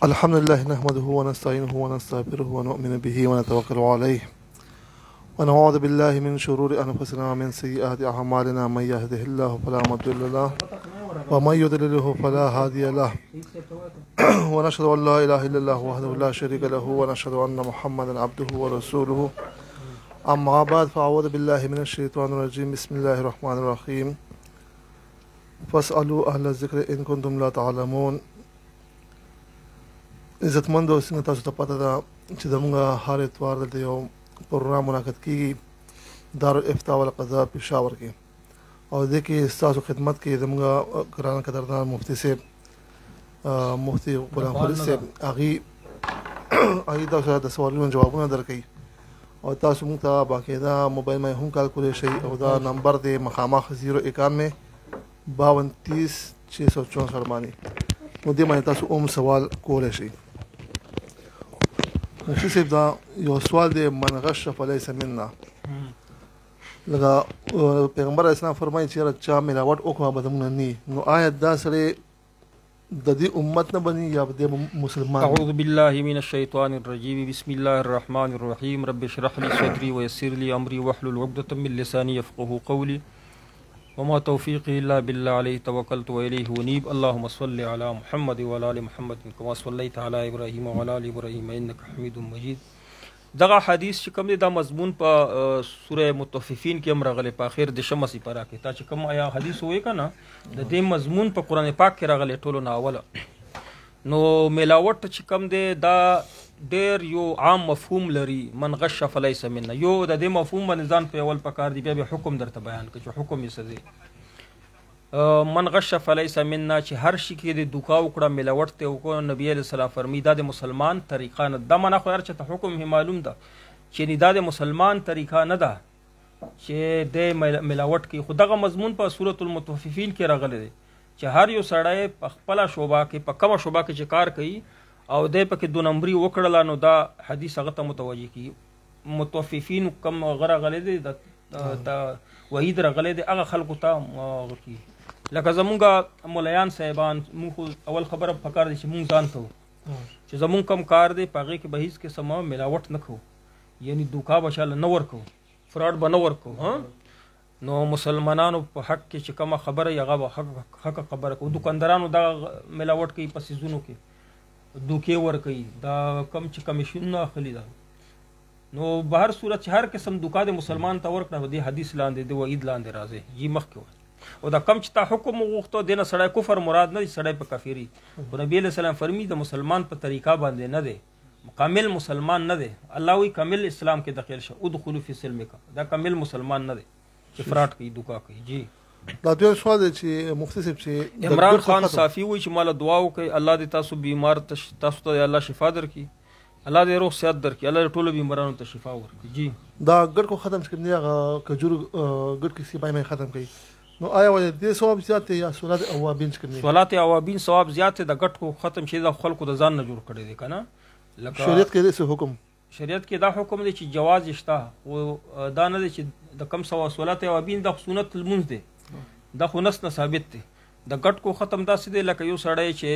الحمد لله نحمده ونستعينه ونستغفره ونؤمن به ونتوكل عليه ونعوذ بالله من شرور أنفسنا ومن سيئات أعمالنا من يهده الله فلا مضل له ومن يضلله فلا هادي له ونشهد أن لا إله إلا الله وحده لا شريك له ونشهد أن محمدا عبده ورسوله أما بعد فأعوذ بالله من الشيطان الرجيم بسم الله الرحمن الرحيم فاسألوا أهل الذكر إن كنتم لا تعلمون. عزتمندو څنګه تاسو ته پته ده چې زموږ هر اتوار دلته یو پروګرام منعقد کیږي دارالافتاء والقضاء پېښور کې او دې کې ستاسو خدمت کې زموږ ګران قدردان مفتي صاحب مفتي غلام فرید صاحب هغه تاسو د سوالونو جوابونه درکوي او تاسو موږ ته باقاعده موبایل باندې هم کال کولی شئ او دا نمبر دی مخامخ 091 52 30 664 باندې نو دې باندې تاسو هم سوال کولی شئ. مفتي صاحب دا یو سوال دی من غش فلیس منا لکه پیغمبر اسلام فرمایي چې چا ملاوټ وکړه به زموږ نه ني نو آیا دا سړی د دې امت نه بني یا د مسلمان؟ اعوذ بالله من الشیطان الرجیم بسم الله الرحمن الرحیم رب اشرح لي صدري ويسر لي امري واحلل عقدة من لساني يفقهوا قولي وما توفيقي الا بالله عليه توكلت واليه انيب. اللهم صل على محمد وعلى ال محمد كما صليت على ابراهيم وعلى ال ابراهيم انك حميد مجيد. دغه حدیث چې کوم دی دا مضمون په سوره مطففین کې هم راغلی په اخر د شمس سپاره کې تا چې کوم آیا حدیث وې کنه د دې مضمون په قران پاک کې راغلی ټولو نه اوله. نو ملاوت چې کوم دی دا ډیر یو عام مفهوم لري من غش فلیس منا یو د دې مفهوم باندې ځان په اول پکار دی بیا به حکم درته بیان کړي چې حکم یې سزي من غش فلیس منا چې هر شي کې د دوکا وکړه ملاوت ته وکړه نبی علیہ السلام فرمی دا د مسلمان طریقه نه دا منه خو هر چې ته حکم هی معلوم ده چې دا د مسلمان طریقه نه ده چې د ملاوت کې خو دغه مضمون په سورۃ المطففین کې راغلی دی چې هر یو سړی په خپل شوبه کې په کومه شوبه کې چې کار کوي او د پکې دو نمبري وکړل نو دا حدیث هغه ته متوجي کی متوففین کم غره غلې دي د وحید رغلې دي هغه خلکو ته کی لکه زمونږ مولایان صاحبان موږ اول خبره فکر دي چې موږ ځان ته چې زمونږ کم کار دی پغې کې بهیس کې سم ملاوت نه کو یعنی دوکا بشاله نه ورکو فراډ به نه ورکو نو مسلمانانو په حق کې چې کومه خبره یغه حق خبره کو دکاندارانو دا ملاوت کوي په سيزونو کې دوکې ور کوي دا کم چې کمیشن نه اخلي دا نو به هر صورت چې هر قسم دوکا د مسلمان ته ورکړه دی حدیث لاندې دی وعید لاندې راځي جی مخ کې او دا کم چې تا حکم وغوښتو دینه سړی کفر مراد نه دی سړی په کافری او نبی علیہ السلام فرمی د مسلمان په طریقه باندې نه دی کامل مسلمان نه دی الله وی کامل اسلام کې داخل شه ادخلوا فی سلم کا دا کامل مسلمان نه دی چې فراډ کوي دوکا کوي. جی دا دوی سوال دی چې مفتی صاحب چې عمران خان صافی وی چې مال دعا وکي الله دې تاسو بیمار تاسو ته الله شفا درکړي الله دې روغ صحت درکړي الله ټولو بیمارانو ته شفا ورکړي. جی دا ګډ کو ختم کړي هغه کجور ګډ کې سیپای مې ختم کړي نو آیا ولې دې ثواب زیات یا صلات اوابین کړي؟ صلات اوابین ثواب زیات د ګډ کو ختم شي د خلکو د ځان نه جوړ کړي دي کنه لکه شریعت کې څه حکم شریعت کې دا حکم دی چې جواز شته او دا نه دی چې د کم سوا صلات اوابین د سنت المنز دی دا خو نس نه ثابت دی د ګټ کو ختم داسې دی لکه یو سړی چې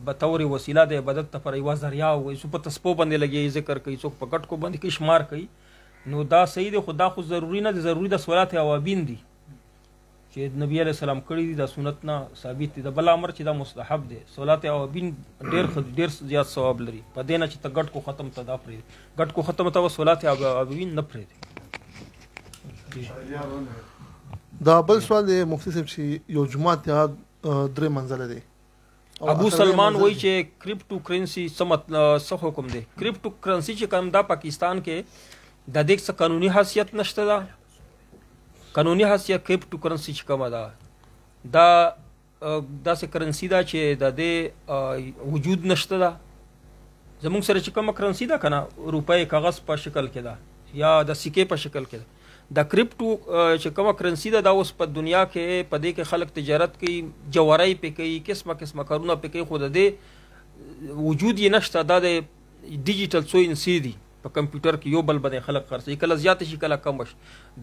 به طور وسیله د عبادت ته پر یوه ذریعه وي څوک په تسپو باندې لګي ذکر کوي څوک په ګټ کو باندې کې شمار کوي نو دا صحیح دی خو دا خو ضروري نه دی ضروري د صلات اوابین دی چې نبی علیہ السلام کړی دي د سنت نه ثابت دي د بل امر چې دا مستحب دی صلات اوابین ډیر زیات ثواب لري په دې نه چې ته ګټ کو ختم ته دا پرې ګټ کو ختم ته صلات اوابین نه پرې. دا بل سوال دی مفتی صاحب چې یو جمعه ته درې منزله دی ابو سلمان وایي چې کرپټو کرنسی څه حکم دی؟ کرپټو کرنسی چې کوم دا پاکستان کې د دې څه قانوني حیثیت نشته دا قانوني حیثیت کرپټو کرنسی چې کومه ده دا داسې کرنسی ده چې د دې وجود نشته ده زمونږ سره چې کومه کرنسی ده کنه روپۍ کاغذ په شکل کې ده یا د سکې په شکل کې ده د کرپټو چې کومه کرنسی ده دا اوس په دنیا کې په دې کې خلک تجارت کوي جواري پې کوي قسمه کارونه پې کوي خو د دې وجود یې نشته دا د ډیجیټل څو انسي دي په کمپیوټر کې یو بل باندې خلک خرڅوي کله زیات شي کله کم شي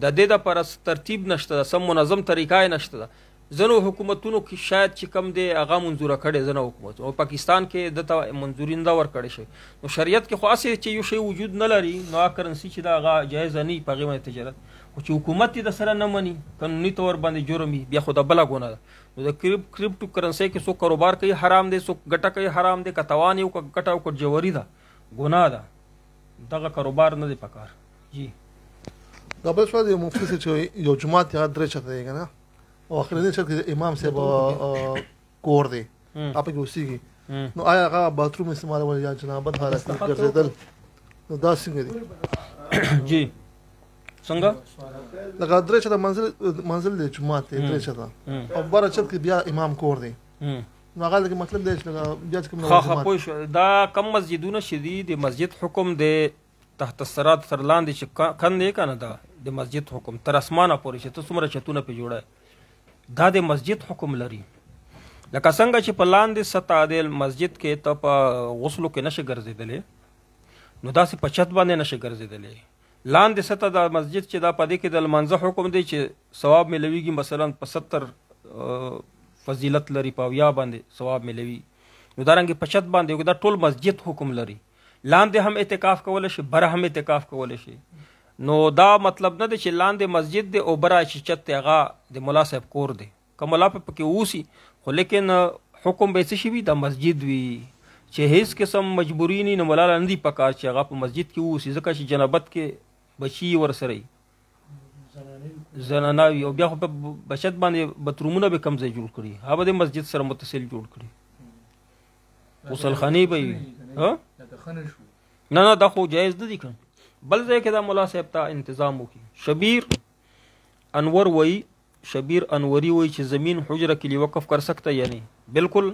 د دې دپاره ترتیب نشته سم منظم طریقه یې نشته ځنو حکومتونو کې شاید چې کم دی هغه منظوره کړې ځنه حکومت او پاکستان کې دته منظوري نه ورکړې شي. نو شریعت کې خو اسې چې یو شی وجود نه لري نو کرنسي چې دا هغه جایز نه په غیمه تجارت خو چې حکومت د سره نه مني قانوني تور باندې جرمي بیا خو د بلا ګونه ده. نو د کرپټو کرنسي کې څوک کاروبار کوي حرام دی څوک ګټه کوي حرام دی کتوان یو ګټه او جوړی ده ګناه ده دغه کاروبار نه دی پکار. جی دا بل څه دی مفتی چې یو جماعت یې درې چته دی کنه او اخرنی چې امام صاحب کور دی اپ کې اوسېږي نو آیا هغه باتروم استعمالول یا جنابت حالت کې ګرځیدل نو دا څنګه دی؟ جی څنګه لکه درې چته منزل دی جماعت دی درې چته او بار چت کې بیا امام کور دی نو هغه کې مطلب دی چې بیا کوم ها پوه دا کم مسجدونه شدید مسجد حکم دی تحت الصراط تر لاندې چې کندې کنه دا د مسجد حکم تر اسمانه پورې چې ته څومره چتونه په جوړه دا د مسجد حکم لري. لکه څنګه چې په لاندې سطح د مسجد کې ته په غسلو کې نشه ګرځېدلې نو داسې په چت باندې نشه ګرځېدلې. لاندې سطح د مسجد چې دا پدې کې د لمانځه حکم دی چې ثواب ملويږي مثلا په 70 فضیلت لري په 70 باندې ثواب ملوي نو دا رنګ په چت باندې دا ټول مسجد حکم لري. لاندې هم اعتکاف کول شي بره هم اعتکاف کول شي. نو دا مطلب نه دی چې لاندې مسجد دی او بره چې چت هغه د مولا صاحب کور دی که مولا په پکې اوسي خو لیکن حکم به څه شي وي د مسجد وي چې هیڅ قسم مجبوري نه مولا نه دی پکار چې هغه په مسجد کې اوسي ځکه چې جنابت کې بچي ورسره زناناوي او بیا خو په بچت باندې بترومونه به کم ځای جوړ کړي هغه د مسجد سره متصل جوړ کړي غسل خانه به وي نه دا خو جایز نه دي کنه بل ځای کې دا مولا صاحب ته انتظام وکړي. شبیر انور وی شبیر انوری وی چې زمین حجره کې وقف کر سکتا یعنی بالکل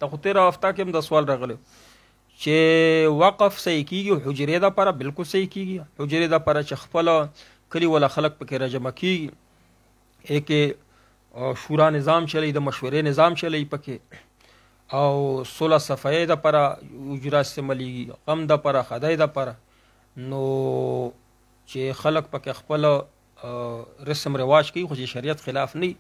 ته خو 13 هفته کې هم د سوال راغلی چې وقف صحیح کیږي حجره دا پر بالکل صحیح کیږي حجره دا پر چې خپل کلی ولا خلق پکې راجمع کیږي یک شورا نظام چلی د مشورې نظام چلی پکې او صلح صفای دا پر حجره استعمالي غم دا پر خدای دا پر نو چې خلق پکې خپل رسم رواج کوي خو چې شریعت خلاف نه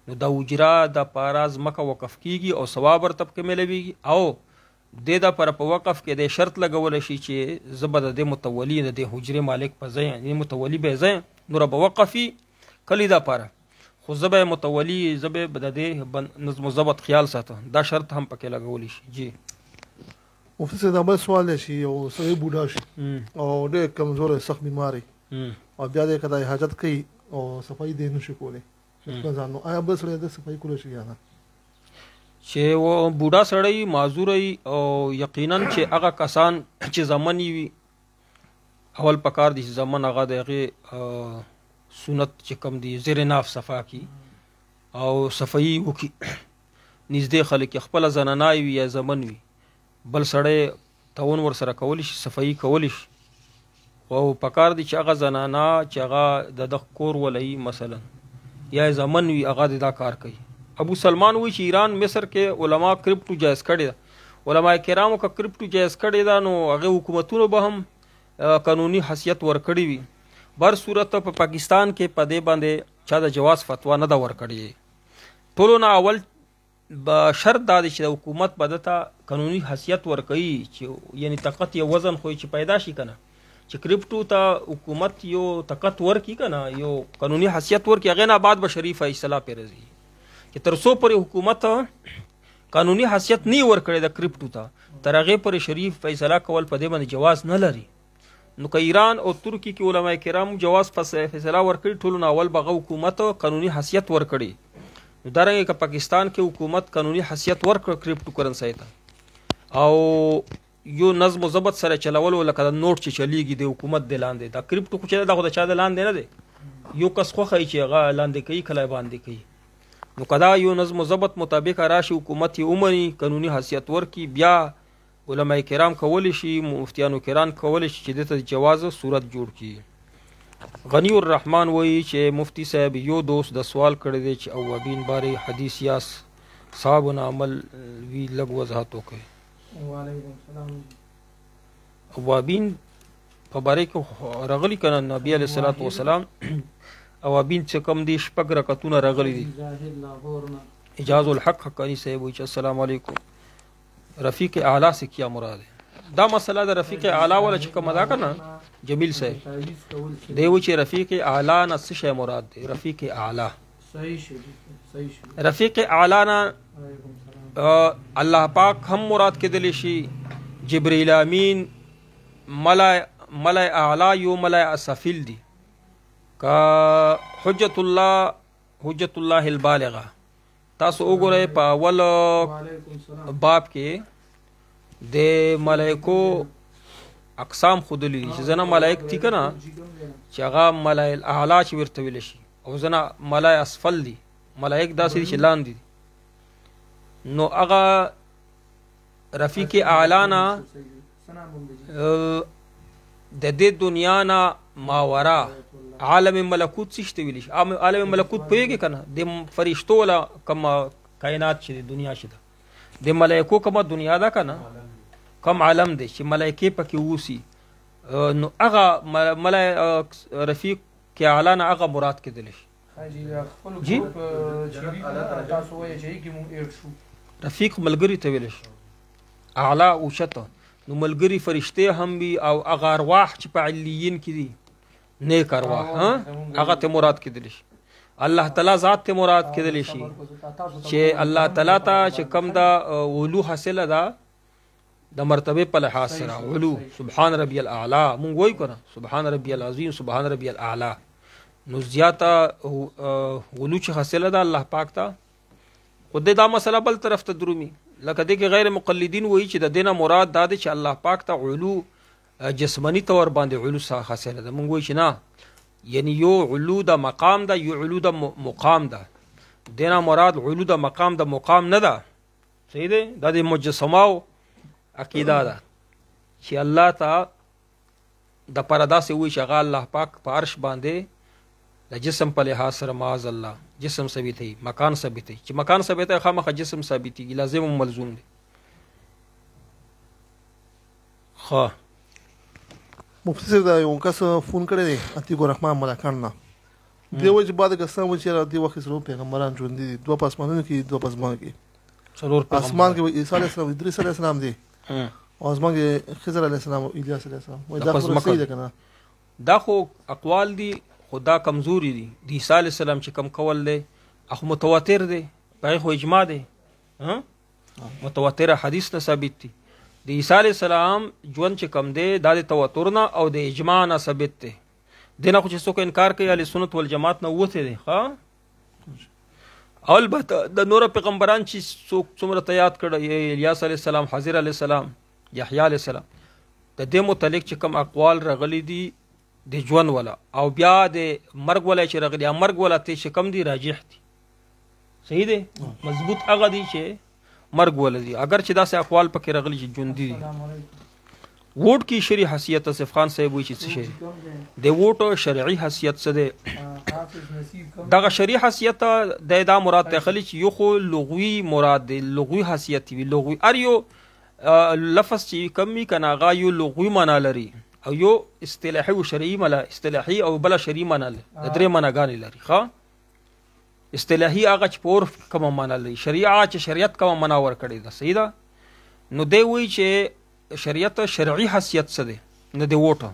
نو دا حجره د پاراز مکه وقف کیږي او ثواب ورته کې ملويږي او د پر په وقف کې د شرط لګول شي چې زبد د متولی د حجره مالک په ځای یعنی متولی به ځای نور به وقفي کلی دا پاره خو زبه متولی زبه بد د نظم و ضبط خیال ساته دا شرط هم پکې لګول شي. جی مفتی صاحب دا بل سوال شي او سړی بوډا شي او ډېر کمزور سخت بیماری او بیا د کدای حاجت کوي او صفائی دې نشي کولای څنګه ځانو آیا بل سړی د صفائی کولای شي یا نه چې و بوډا سړی معذور او یقینا چې هغه کسان چې زمانی وي اول پکار دي زمن هغه دغه سنت چې کم دي زیر ناف صفا کی او صفائی وکي نږدې خلک خپل زنانای وي یا زمن وي بل سړی تاون ور سره کول شي صفائی کول شي او پکار دي چې هغه زنانا چې هغه د کور ولای مثلا یا زمن وی هغه دا کار کوي. ابو سلمان وی چې ایران مصر کې علما کرپټو جایز کړي دا علما کرامو کا کرپټو جایز کړي دا نو هغه حکومتونو به هم قانوني حیثیت ور کړی وي. بر صورت په پاکستان کې پدې باندې چا د جواز فتوا نه دا ور کړی ټولو نه اول شرط دا چې د حکومت بدته قانوني حیثیت ور کوي چې یعنی طاقت یا وزن خو چې پیدا شي کنه چې کرپټو ته حکومت یو طاقت ورکی کنه یو قانوني حیثیت ورکی هغه نه بعد به شریف فیصله پیرزي چې تر څو پر حکومت قانوني حیثیت نه ورکړي د کرپټو ته تر هغه پر شریف فیصله کول په دې باندې جواز نه لري. نو که ایران او ترکی کې علما کرام جواز فیصله ورکړي ټول نه اول بغه حکومت قانوني حیثیت ورکړي نو درنګ که پاکستان کې حکومت قانوني حیثیت ورکړ کرپټو کرنسي ته او یو نظم و ضبط سره چلول لکه د نوٹ چې چلیږي د حکومت د لاندې دا کرپټو خو چې دا خو د چا د لاندې نه دی یو کس خوخی چې هغه لاندې کوي کله باندې کوي نو کدا یو نظم و ضبط مطابق راشي حکومت یې اومني قانوني حیثیت ورکي بیا علماء کرام کولی شي مفتیانو کرام کولی شي چې دته جواز صورت جوړ کړي. غنی الرحمن وایي چې مفتی صاحب یو دوست د سوال کړی دی چې اوابین باره حدیث یا صحابونه عمل وی لږ وضاحت وکړي. وعلیکم السلام. اوابین په باره کې راغلی کنه نبی علیه الصلاۃ والسلام اوابین چې کوم دي شپږ رکعتونه راغلي دي ظاهر لاهور نه اعجاز الحق حقانی صاحب وایي چې السلام علیکم رفیق اعلی سے کیا مراد ہے دا مسله د رفیق اعلی ولا چې کومه دا کنه جمیل صاحب دی وایي چې رفیق اعلی نه څه شی مراد دی رفیق اعلی رفیق اعلی نه الله پاک هم مراد کېدلی شي جبرئیل امین ملائ اعلی یو ملائ اسفل دی کا حجت الله البالغه تاسو وګورئ په اول باب کې د ملائکو اقسام خودلی چې زنه ملائک دي کنه چې هغه ملائ الاعلی چې ورته ویل شي او زنه ملائ اسفل دي ملائک داسې چې لاندې دي نو هغه رفیق اعلی نه د دې دنیا نه ماورا عالم ملکوت څه ویل شي عالم ملکوت پوهیږي کنه د فرشتو ولا کوم کائنات چې دنیا شته د ملائکو کومه دنیا ده کنه کوم عالم دی چې ملائکه پکې ووسی نو هغه ملائکه رفیق کې اعلی نه هغه مراد کېدل شي جی رفیق ملګری ته ویل شي اعلی او شته نو ملګری فرشته هم وي او هغه ارواح چې په علیین کې دي نیک ارواح هغه ته مراد کېدل شي الله تعالی ذات ته مراد کېدل شي چې الله تعالی ته چې کم دا علو حاصله ده د مرتبه په لحاظ سره علو سبحان ربی الاعلى مونږ وایو کنه سبحان ربی العظیم سبحان ربی الاعلى نو زیاته علو چې حاصله ده الله پاک ته خود دا مسله بل طرف ته درومي لکه دغه غیر مقلدین وایي چې د دینه مراد دا دی چې الله پاک ته علو جسمانی طور باندې علو سره حاصله ده مونږ وایو چې نه یعنی یو علو د مقام ده یو علو د مقام ده دینه مراد علو د مقام د مقام نه ده صحیح ده د مجسمه عقیده ده چې الله ته د پردا سه وی چې الله پاک په عرش باندې د جسم په لحاظ سره معاذ الله جسم ثابت دی مکان ثابت دی چې مکان ثابت دی خامخ جسم ثابت دی لازم او ملزوم دی خا مفتی صاحب دا یو کس فون کړی دی اتیګو رحمان ملکان نه دی وجه بعد کسان و چې دی وخت سره پیغمبران ژوند دي دوه پسمانونو کې دوه پسمان کې څلور اسمان کې عیسی علیه السلام ادریس علیه السلام دی او اسمان کې خضر علیه السلام او الیاس علیه السلام وای دا خو صحیح ده کنه دا خو اقوال دي خدا کمزوري دي د عیسی علیه السلام چې کم کول دي اخو متواتر دي په خو اجماع دي متواتر حدیث نه ثابت دي د عیسی علیه السلام ژوند چې کم دی دا د تواتر نه او د اجماع نه ثابت دی دنه خو چې څوک انکار کوي اهل سنت والجماعت نه وته دي ها البته د نور پیغمبران چې څوک څومره ته یاد کړه الیاس علیه السلام حضر علیه السلام یحیی علیه السلام د دې متعلق چې کوم اقوال رغلي دي د ژوند ولا او بیا د مرګ ولا چې رغلي مرګ ولا ته چې کم دي راجح دي صحیح دي مضبوط هغه دي چې مرګ ولا دي اگر چې داسې اقوال پکې رغلي چې ژوند دي ووټ کی شرعي حیثیت اصف خان صاحب وی چې څه شي د ووټ شرعي حیثیت څه ده دغه شرعي حیثیت د دا مراد ته خلی چې یو خو لغوي مراد دی لغوي حیثیت وی لغوي ار یو لفظ چې کمی کنه غا یو لغوي معنا لري او یو اصطلاحي او شرعي معنا اصطلاحي او بل شرعي معنا لري د درې معناګانې لري ښا اصطلاحي هغه چې پور کوم معنا لري شریعه چې شریعت کوم معنا ور کړی ده صحیح ده نو دی وی چې شریعت شرعي حیثیت څه دی نه دی ووټه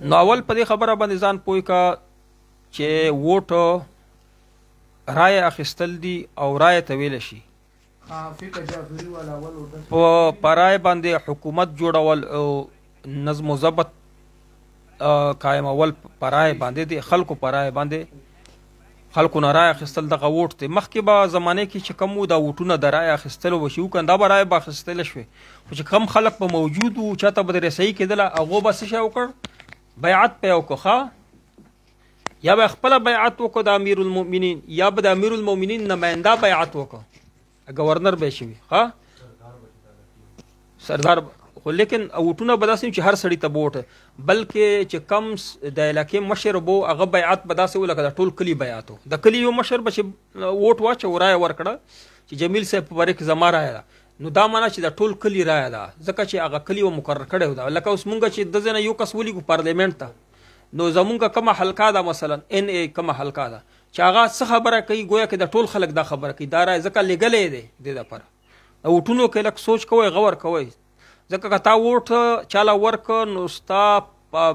نو اول په دې خبره باندې ځان پوي کا چې ووټ رای اخیستل دي او رای ته ویل شي په پرای باندې حکومت جوړول او نظم و ضبط قائمول پرای باندې دي خلکو پرای باندې خلکو نه رای اخیستل دغه ووټ دی مخکې به زمانه کې چې کم دا ووټونه د رای اخیستلو وشي وکړه دا به رای به اخیستلی شوې خو چې کم خلک به موجود وو چاته به رسایي کېدله هغو به څه شی وکړ بیعت به یې وکړه یا به خپله بیعت وکړو د امیر المؤمنین یا به د امیر المؤمنین نماینده بیعت وکړو گورنر به شوي سردار خو لیکن ووټونه به داسې چې هر سړي ته به ووټ بلکې چې کم د علاقې مشر بو هغه بیعت به داسې ولکه د ټول کلي بیعت و د کلي یو مشر به چې ووټ واچو رایه ورکړه چې جمیل صاحب په باره کې زما رایه ده نو دا معنا چې د ټول کلي رایه ده ځکه چې هغه کلي و مقرر کړی ده لکه اوس مونږ چې د ځای نه یو کس ولیږو پارلیمنټ ته نو زمونږ کومه حلقه ده مثلا ان ای کومه حلقه ده چې هغه څه خبره کوي ګویا کې د ټول خلک دا خبره کوي دا رای ځکه لګلې دی د دې لپاره د ووټونو کې لږ سوچ کوئ غور کوئ ځکه که تا ووټ چاله ورکړ نو ستا په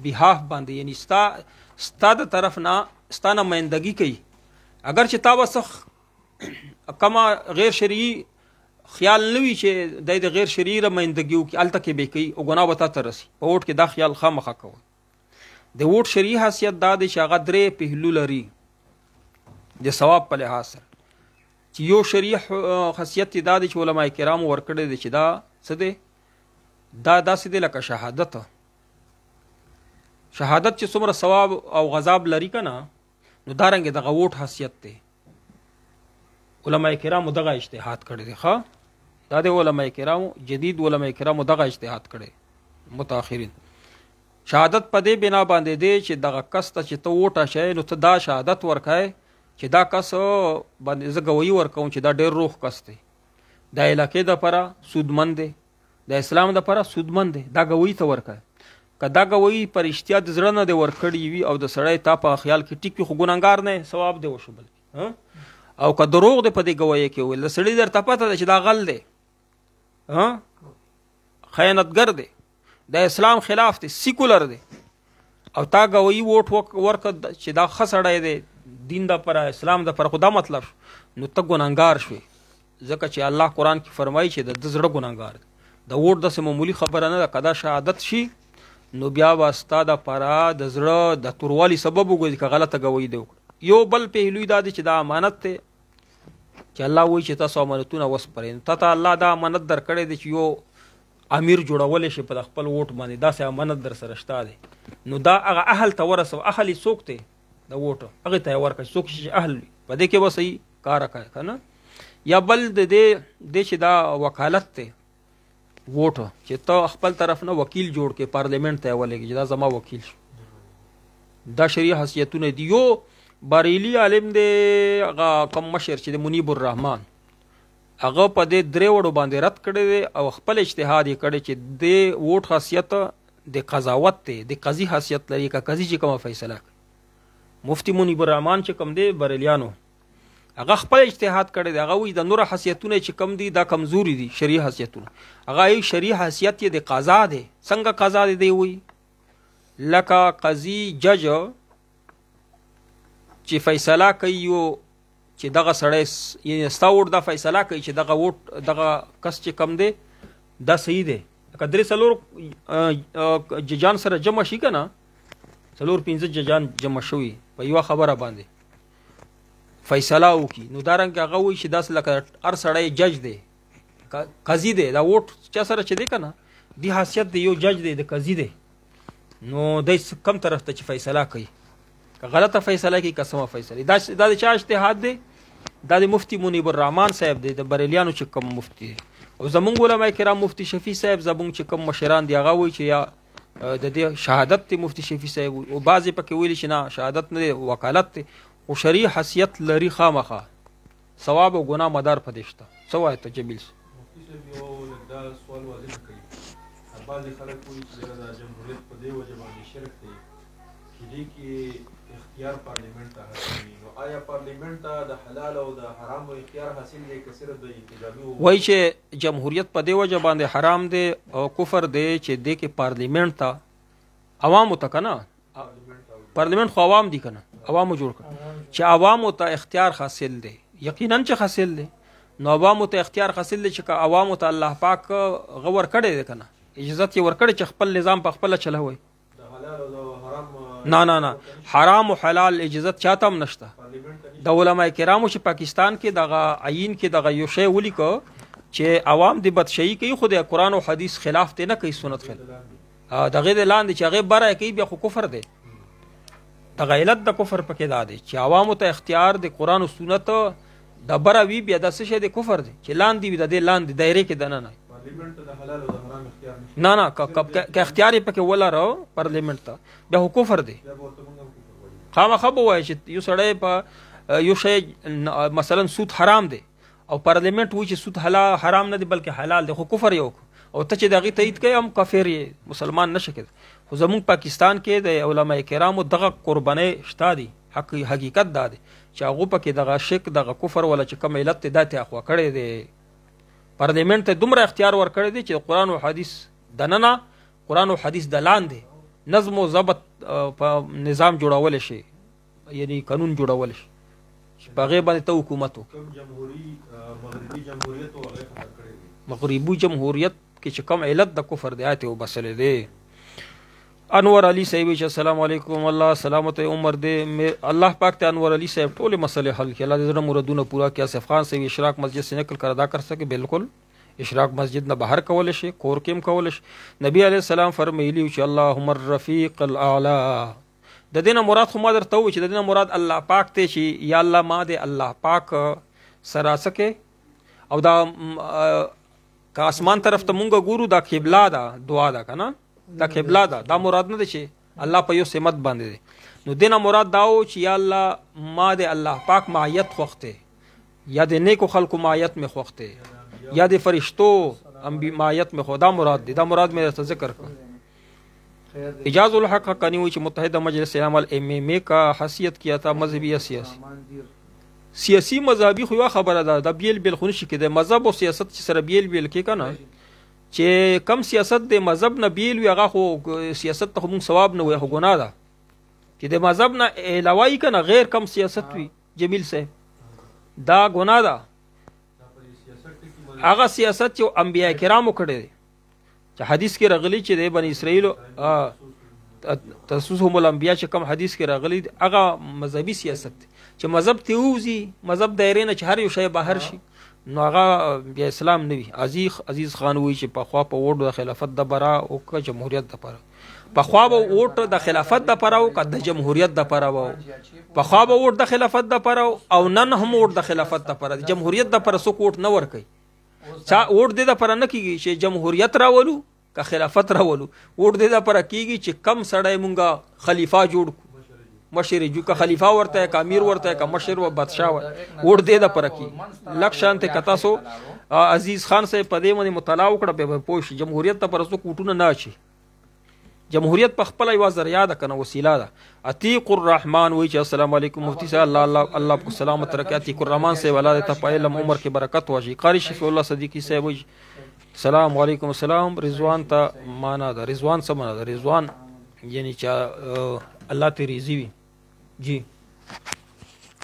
بیهاف باندې یعنی ستا د طرف نه ستا نمایندګي کوي اگر چې تا به کما غیر شرعي خیال نه وي چې د غیر شرعي نمایندګي وکړي هلته کې به کوي او ګناه به تا ته رسي په ووټ کې دا خیال خامخا کوئ د ووټ شرعي حیثیت دا دی چې هغه 3 پهلو لري د ثواب په لحاظ سره چې یو شرعي خاصیت دا دی چې علما کرامو ورکړی دی چې دا څه دی دا داسې دی لکه شهادت چې څومره ثواب او غضاب لري که نه نو دارنګې دغه ووټ حیثیت دی علما کرامو دغه اجتهاد کړی دی ښه دا د علما کرامو جدید علما کرامو دغه اجتهاد کړی متأخرین شهادت په دې بنا باندې دی چې دغه کس ته چې ته ووټ اچوې نو ته دا شهادت ورکوې چې دا کس باندې زه ګویي ورکوم چې دا ډېر روغ کس دی د علاقې دپاره سودمند دی د اسلام دپاره سودمند دی دا ګویي ته ورکوې که دا ګویي په رښتیا د زړه نه دی ورکړي وي او د سړی تا په خیال کې ټیک وي خو ګنهګار نه ثواب دی وشو بلکې او که دروغ دی په دې ګویۍ کې ویل د سړي درته پته ده چې دا غل دی خیانتګر دی د اسلام خلاف دی سیکولر دی او تا ګویي ووټ ورکړه چې دا ښه سړی دی دین دپاره اسلام دپاره خو دا مطلب شو نو ته ګنهګار شوې ځکه چې الله قرآن کې فرمایي چې د زړه ګنهګار دی د ووټ داسې معمولي خبره نه ده که دا شهادت شي نو بیا به ستا دپاره د زړه د توروالي سبب وګرځي که غلطه ګویي دی وکړه یو بل پهلوی دا دی چې دا امانت دی چې الله وایي چې تاسو امانتونه وسپارئ نو ته الله دا امانت درکړی دی چې یو امیر جوړولی شي په خپل ووټ باندې داسې امانت در سره شته دی نو دا هغه اهل ته ورسوه اهل یې څوک دی د ووټ هغې ته یې ورکړه څوک چې اهل وي په دې کې به صحیح کار کوي که نه یا بل د دې چې دا وکالت دی ووټ چې ته خپل طرف نه وکیل جوړ کې پارلیمنت ته یې ولېږي چې دا زما وکیل شو دا شرعي حیثیتونه دي یو بریلي عالم دی هغه کم مشر چې د منیب الرحمن هغه په دې 3 وړو باندې رد کړی دی او خپل اجتهاد یې کړی چې د ووټ خاصیت د قضاوت دی د قضي حیثیت لري که قضي چې کومه فیصله کوي مفتی منیب الرحمن چې کوم دی بریلیانو هغه خپل اجتهاد کړی دی هغه وایي د نور حیثیتونه چې کم دي دا کمزوري دي شرعي حیثیتونه هغه یو شرعي حیثیت یې د قضا دی څنګه قضا دی دی وایي لکه قضي جج چې فیصله کوي یو چې دغه سړی یعنې ستا ووټ دا فیصله کوي چې دغه ووټ دغه کس چې کم دی دا صحیح دی لکه 3-4 ججان سره جمع شي که نه 4-5 ججان جمع شوي په یوه خبره باندې فیصله وکړي نو دارنګه هغه وایي چې داسې لکه هر سړی جج دی قاضي دی دا ووټ چا سره چې دی که نه دې حیثیت دی یو جج دی د قاضي دی نو دی کم طرف ته چې فیصله کوي که غلطه فیصله کوي که سمه فیصله دا د چا اجتهاد دی دا د مفتی منیب الرحمن صاحب دی د بریلیانو چې کوم مفتی دی او زمونږ علما کرام مفتی شفیع صاحب زمونږ چې کوم مشران دی هغه وایي چې یا د دې شهادت دی مفتی شفیع صاحب او بعضې پکې ویلي چې نه شهادت نه دی وکالت دی خو شرعي حیثیت لري خامخا ثواب او ګناه مدار په دې شته څه وایې ته جمیل مفتی صاحب یو دا سوال واضح کوي بعضې خلک وایي چې د جمهوریت په دې وجه باندې شرک دی چې دې کې اختیار پارلیمنت ته حاصل وي نو آیا پارلیمنت ته د حلال او د حرامو اختیار حاصل دی که صرف د انتخابي وایي چې جمهوریت په دې وجه باندې حرام دی او کفر دی چې دې کې پارلیمنت ته عوامو ته که نه پارلیمنت خو عوام دي که نه عوامو جوړ کړه چې عوامو ته اختیار حاصل دی یقینا چې حاصل دی نو عوامو ته اختیار حاصل دی چې که عوامو ته الله پاک غور کړی دی که نه اجازت یې ورکړی چې خپل نظام په خپله چلوئ نه نه نه حرام او حلال اجازت چاته هم نشته د علما کرامو چې پاکستان کې دغه عین کې دغه یو شی ولیکو چې عوام د بدشي کوي خو د قرآن او حدیث خلاف دی نه کوي سنت خلاف دغه د لاندې چې هغې بره کوي بیا خو کفر دی دغه علت د کفر پکې دا دی چې عوامو ته اختیار د قرآن او سنت د بره وي بیا د څه شی د کفر دی چې لاندې وي د دې لاندې دایرې کې دننه نه نه که اختیار یې پکې ولرو پارلیمنت ته بیا خو کفر دی خامخا به وایي چې یو سړی په یو شی مثلا سود حرام دی او پارلیمنت وایي چې سود حرام نه دی بلکې حلال دی خو کفر یې وکړو او ته چې د هغې تایید کوي هم کافر یې مسلمان نشه کېدی خو زمونږ پاکستان کې د علما کرامو دغه قربانۍ شته دي حقیقت دا دی چې هغو پکې دغه شک دغه کفر ولا چې کوم علت دی دا ته اخوا کړی دی. پارلیمنټ ته دومره اختیار ورکړی دی چې قرآن او حدیث دننه قرآن او حدیث د لاندې نظم و ضبط په نظام جوړولی شي، یعنی قانون جوړولی شي چې په هغې باندې ته حکومت مغربي جمهوریت کې چې کوم علت د کفر دی آیت وبسلی دی. انور علي صاحب چې السلام علیکم، الله سلامت عمر دې. الله پاک ته انور علي صاحب ټولې مسئلې حل کړي، الله دې زړه مرادونه پورا کړي. آصف خان صاحب اشراق مسجد سے نکل کر ادا کر سکے، بالکل اشراق مسجد نه بهر کولی شي، کور کې هم کولی شي. نبی علیه السلام فرمیلي چې اللهم الرفیق الاعلی. د دې نه مراد خو ما درته ووایي چې د دې نه مراد الله پاک دی چې یا الله ما دې الله پاک سره سکے. او دا که اسمان طرف ته مونږ ګورو دا قبله ده، دعا ده که نه، دا قبله ده، دا مراد نه دی چې الله په یو سمت باندې دی. نو دې نه مراد دا و چې یا الله ما د الله پاک معیت خوښ دی، یا د نیکو خلکو معیت مې خوښ دی، یا د فرشتو معیت مې خوښ، دا مراد دی. دا مراد مې درته ذکر کړ. اجاز الحق حقانی ہوئی چې متحدہ مجلس عمل MMA کا حیثیت کیا تھا مذہبی یا سیاسی مذهبي خو یو خبره ده، د بیل بیل خو نشي کېدی. مذهب او سیاست چې سره بیل بیل کې که نه، چې کم سیاست د مذهب نه بیل وي هغه خو سیاست ته خو مونږ ثواب نه وایي، خو ګناه ده. چې د مذهب نه علاوه یې که نه غیر کم سیاست وي جمیل صاحب، دا ګناه ده. هغه سیاست چې انبیاء کرامو کړی دی، چې حدیث کې راغلی چې د بني اسرائیلو تسوسهم الانبیاء چې کوم حدیث کې راغلی هغه مذهبي سیاست دی چې مذهب ته ووځي، مذهب دایرې نه چې هر یو شی بهر شي، نو هغه بیا اسلام نه وي. عزیز خان وایي چې پخوا په ووټ د خلافت دپاره او که جمهوریت دپاره، پخوا به ووټ د خلافت دپاره او که د جمهوریت دپاره به، پخوا به ووټ د خلافت دپاره او نن هم ووټ د خلافت دپاره. د جمهوریت دپاره څوک ووټ نه ورکوي، چا ووټ دې دپاره نه کېږي چې جمهوریت راولو که خلافت راولو. ووټ دې دپاره کېږي چې کم سړی مونږه خلیفه جوړ کړو، مشر جو که خلیفہ ورته که امیر ورته که مشر و بادشاہ ووټ دې دپاره کېږي. لږ شانتې که تاسو عزیز خان صاحب په دې باندې مطالعه وکړه بیا به پوه شي جمهوریت دپاره څوک ووټونه نه اچي. جمهوریت په خپله یوه ذریعه ده که نه، وسیله ده. عتیق الرحمن وایي چې السلام علیکم مفتی صاحب، الله په سلامت رکھے. عتیق الرحمن صاحب الله دې ته په علم عمر کې برکت واچي. قاری شفیع الله صدیقی صاحب وایي السلام علیکم السلام. رضوان ته معنا ده، رضوان څه معنا ده؟ رضوان یعنی چې الله ته ریزي وي. جی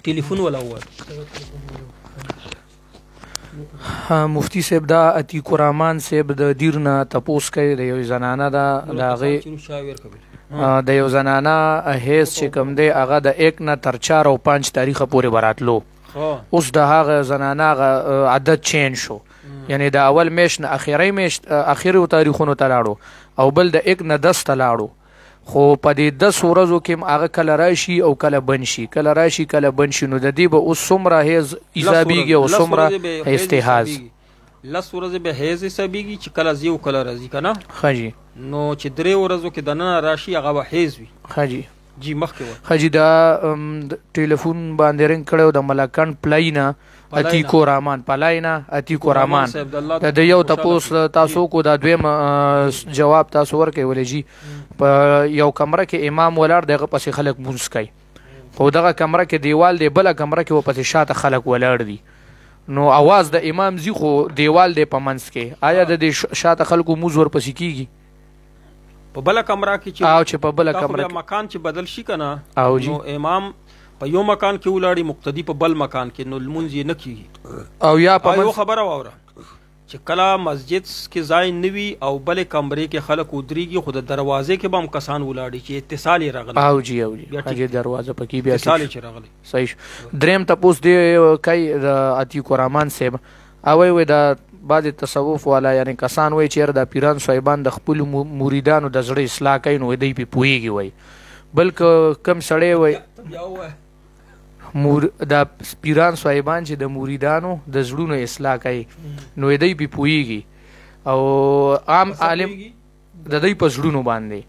ټلیفون ولا هو مفتی صاحب دا عتیق الرحمن صاحب د دیر نه تپوس کوي، د یو زنانه ده د هغې د یو زنانه حیض چې کوم دی هغه د 1 نه تر 4 او 5 تاریخه پورې براتلو. اوس د هغه زنانه هغه عدد چین شو، یعنی د اول میاشت نه اخیری میاشت اخیرو تاریخونو ته لاړو او بل د 1 نه 10 ته لاړو. خو په دې 10 ورځو کې هغه کله راشي او کله بند شي، کله راشي کله بند شي. نو د دې به اوس څومره حیض حسابېږي او څومره استحاض؟ 10 ورځې به حیض حسابېږي چې کله ځي او کله راځي که نه. ښه جي. نو چې 3 ورځو کې دننه راشي هغه به حیض وي. ښه جي. جی مخکې وه. ښه جي. دا ټلیفون باندې رنګ کړی د ملکان پلای نه عتیق الرحمن، پلای نه عتیق الرحمن. د یو تپوس تاسو کو دا دویم جواب تاسو ورکوي ولې جي. په یو کمره کې امام ولاړ دغه پسې خلک مونځ کوي، خو دغه کمره کې دیوال دی، بله کمره کې ورپسې شاته خلک ولاړ دي. نو اواز د امام ځي خو دیوال دی په منځ کې. آیا د دې شاته خلکو مونځ ورپسې کیږي؟ په بله کمره کې چې په بله کمره مکان چې بدل شي که نه، نو امام په یو مکان کې ولاړي، مقتدي په بل مکان کې، نو لمونځ یې نه کېږي. او یا په یو خبره واوره چې کله مسجد کې ځای نه وي او بلې کمرې کې خلک ودرېږي، خو د دروازې کې به هم کسان ولاړي چې اتصال یې راغلی. او جی او جی هغې دروازه پکې بیا اتصال یې چې راغلی. صحیح شو. دریم تپوس دی کوي د عتیق الرحمن صاحب، هغوی وایي د بعضې تصوف والا یعنی کسان وایي چې یاره د پیران صاحبان د خپلو مریدانو د زړه اصلاح کوي، نو دوی پې پوهېږي وایي. بل کم سړی وایي دا پیران صاحبان چې د مریدانو د زړونو اصلاح کوي، نو دوی پې پوهېږي او عام عالم د دوی په زړونو باندې،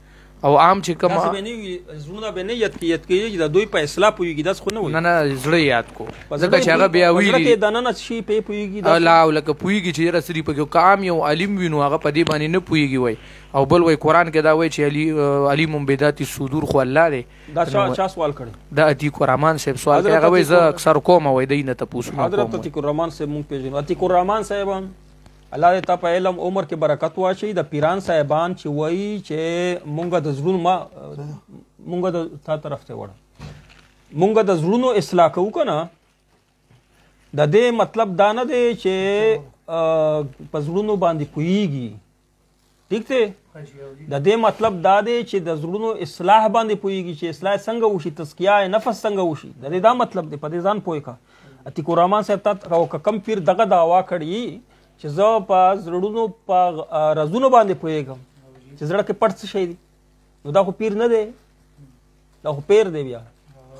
او عام چې کوم تاسو به نه زړونه به نه یاد کیږي د دوی په اصلاح پويږي داس خو نه وي نه زړه یاد کو ځکه چې هغه بیا ویلي ځکه د نن شي په پويږي الله لکه پويږي چې رسري په کام یو عالم وینو هغه په دې باندې نه پويږي وای او بل وای قران کې دا وای چې علیم بدات الصدور خو الله دی دا چا سوال کړي دا عتیق الرحمن صاحب سوال کوي هغه وای زه اکثر کوم وای دینه ته پوښتنه حضرت عتیق الرحمن صاحب مونږ پیژنو عتیق الرحمن صاحب الله دې تا په علم عمر کې برکت واچي د پیران صاحبان چې وای چې مونږ د زړونو مونږ د تا طرف ته وړه مونږ د زړونو اصلاح کوو کنه د دې مطلب دا نه دی چې په زړونو باندې پويږي ٹھیک دی د دې مطلب دا دی چې د زړونو اصلاح باندې پويږي چې اصلاح څنګه وشي تزکیه نفس څنګه وشي د دې دا مطلب دی په دې ځان پوي کا عتیق الرحمن صاحب ته کم پیر دغه دعوا کړی چې زه په زړونو په رازونو باندې پوهېږم چې زړه کې پټ څه شی دی نو دا خو پیر نه دی دا خو پیر دی بیا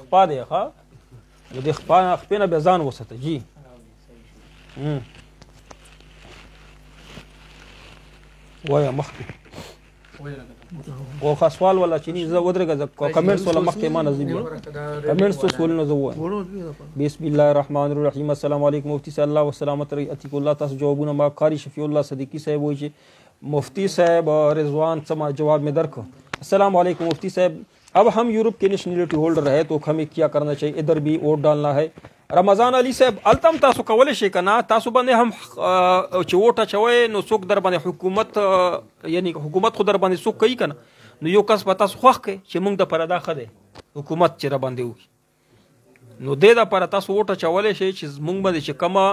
خپا دی ښه نو د خپې نه بیا ځان وساته جي وایه مخکې او خاص سوال ولا چې زه ودرېږه کمنټس ولا مخکې ما نظم کمنټس تو سوالونه زه وایم بسم الله الرحمن الرحیم السلام علیکم مفتی صلی الله وسلامت عتیق الله تاسو جوابونه ما قاری شفیع الله صدیقی صاحب وایي چې مفتی صاحب رضوان سما جواب में दर को अस्सलाम वालेकुम मुफ्ती साहब अब हम यूरोप के नेशनलिटी होल्डर है तो हमें क्या करना चाहिए इधर भी वोट डालना है रमजान अली साहब التم تاسو کولای شئ کنه تاسو باندې هم چې ووټ اچوي نو څوک در باندې حکومت یعنی حکومت خو در باندې څوک کوي کنه نو یو کس په تاسو خوښ کوي چې موږ د پردا خده حکومت چې را باندې وي نو د دې لپاره تاسو ووټ اچولای شئ چې موږ باندې چې کما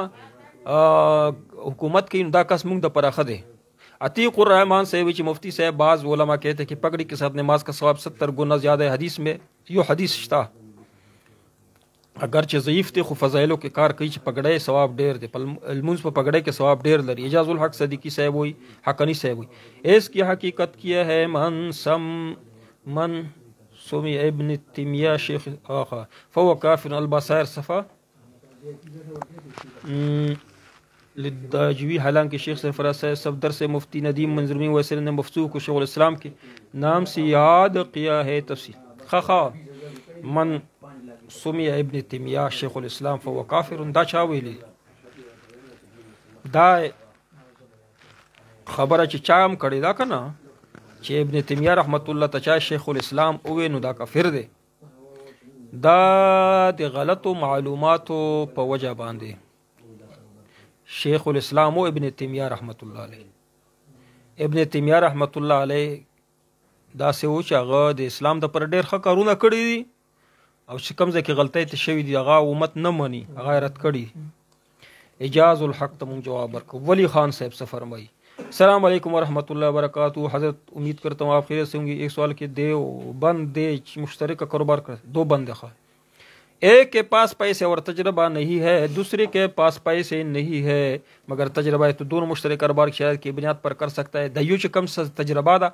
حکومت کوي دا کس موږ د پرخه ده عتیق الرحمن صاحب چې مفتی صاحب بعض علماء कहते हैं कि पगड़ी के साथ नमाज का सवाब 70 गुना ज्यादा है हदीस में यो हदीस شته اگر چې ضعیف ته خو فضایلو کې کار کوي چې پګړې ثواب ډیر دی المنز په پګړې کې ثواب ډیر لري اجاز الحق صدیقی صاحب وي حقانی صاحب وي اس کی حقیقت کیا ہے من سمی ابن تیمیہ شیخ آخا فهو کافر البصائر صفا للداجوی حالانکہ شیخ سرفراز صفدر سے مفتی ندیم منظرمی ویسر نے مفتوح کو شیخ الاسلام کے نام سے یاد کیا ہے تفصیل خخا من سمی ابن تیمیہ شیخ الاسلام فهو کافر دا چا ویلی دا خبره چې چام کړی دا کنه چې ابن تیمیہ رحمت الله تعالی شیخ الاسلام اوه نو دا کافر دی دا د غلطو معلوماتو په وجه باندې شیخ الاسلام او ابن تیمیہ رحمت الله علیه ابن تیمیہ رحمت الله علیه دا سه و چې هغه د اسلام د پر ډیر ښه کارونه کړی دي او چې کوم ځکه غلطۍ ته شوی دی هغه امت نه مني هغه رد کړی اجاز الحق ته مونږ جواب ورکړو ولی خان صاحب سے فرمایي السلام علیکم ورحمۃ اللہ وبرکاتہ حضرت امید کرتا ہوں آپ خیریت سے ہوں گے ایک سوال کے دیو بند دے مشترک کا کاروبار کر دو بند دکھا ایک کے پاس پیسے اور تجربہ نہیں ہے دوسرے کے پاس پیسے نہیں ہے مگر تجربہ ہے تو دونوں مشترک کاروبار کی شرائط کی بنیاد پر کر سکتا ہے دیو چې کم تجربه ده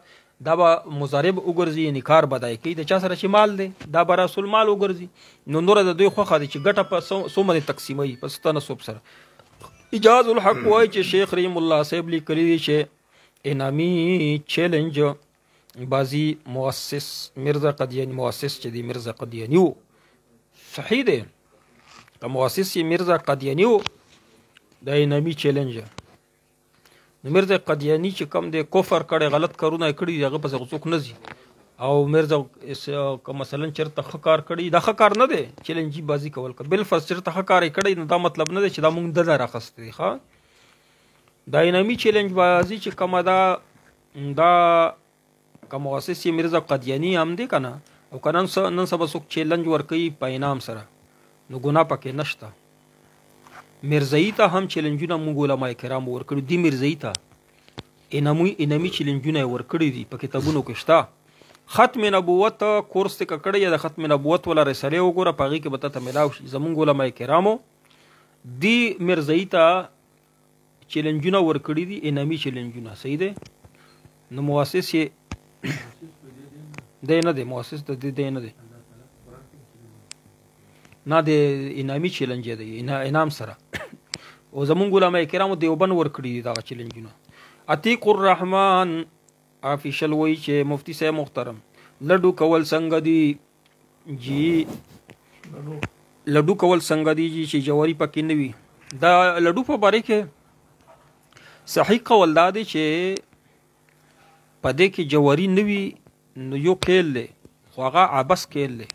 دا به مضارب وګرځي یعنی کار بدای کوي د چا سره چې مال دی دا به رسول مال وګرځي نو نور د دوی خوخه دي چې ګټه په سومه تقسیموي په ستنسب سره اجاز الحق وای چې شیخ رحیم الله صاحب لیکلی دی چې انامی چیلنج بازی مؤسس مرزا قدیانی مؤسس چې دی مرزا قدیانی صحیح دی که مؤسس یې مرزا قدیانی و د انامی چیلنج نو مرزا قدیانی چې کم دی کفر کړی غلط کارونه یې کړي هغه پسې څوک نه ځي او مرزا که مثلا چېرته ښه کار کړي دا ښه کار نه دی چیلنجي بازي کول که بالفرض چېرته ښه کار یې کړی نو دا مطلب نه دی چې دا مونږ دله راخستی دی ښه دا انامي چیلنج بازي چې کومه ده دا که مؤسس یې مرزا قدیانی هم دی که نه او که نن سبا څوک چیلنج ورکوي په انعام سره نو ګناه پکې نشته مرزایي ته هم چیلنجونه مونږ علما کرامو ورکړي دي مرزایي ته انامي چیلنجونه یې ورکړي دي په کتابونو کې شته ختم نبوت کورس ته کړی یا د ختم نبوت ولا رساله وګوره پاغي کې به ته ملاو شي زمونږ علما کرامو دی مرزایي ته چیلنجونه ورکړي دي انامي چیلنجونه صحیح دی نو مؤسس یې دی نه دی مؤسس ته دی نه دی نه د انامي چیلنج دی انعام سره او زمونږ علما کرامو دیوبند ورکړي دي دغه چیلنجونه عتیق الرحمن آفیشل وایي چې مفتی صاحب محترم لډو کول څنګه دي جی لډو کول څنګه دي چې جواری پکې نه وي. دا لډو په باره کې صحیح قول دا دی چې په دې کې جواری نه وي نو یو کیل دی خو هغه عبس کیل دی،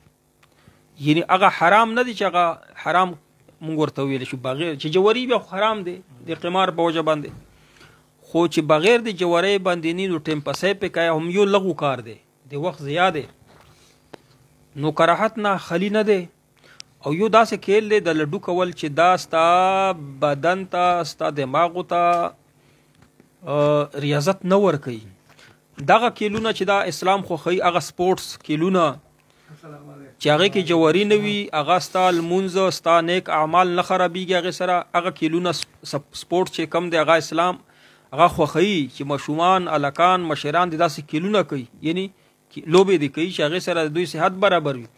یعنی هغه حرام نه دی چې هغه حرام مونږ ورته ویل شو بغیر چې جواری بیا حرام دی د قمار په وجه باندې، خو چې بغیر د جواری باندې نه نو ټیم پسې په کای هم یو لغو کار دی د وخت زیاده نو کراهت نه خلی نه دی. او یو داسې کیل دی د لډو کول چې دا ستا بدن ته ستا دماغو ته ریاضت نه ورکوي. دغه کیلونه چې دا اسلام خوښوي هغه سپورټس کیلونه چې هغه کې جواری نه وي، هغه ستا لمونځ ستا نیک اعمال نه خرابېږي هغې سره، هغه کیلونه سپورټ چې کم دی هغه اسلام هغه خوښوي چې ماشومان الکان مشران د داسې کیلونه کوي، یعنی لوبې دي کوي چې هغې سره د دوی صحت برابر وي.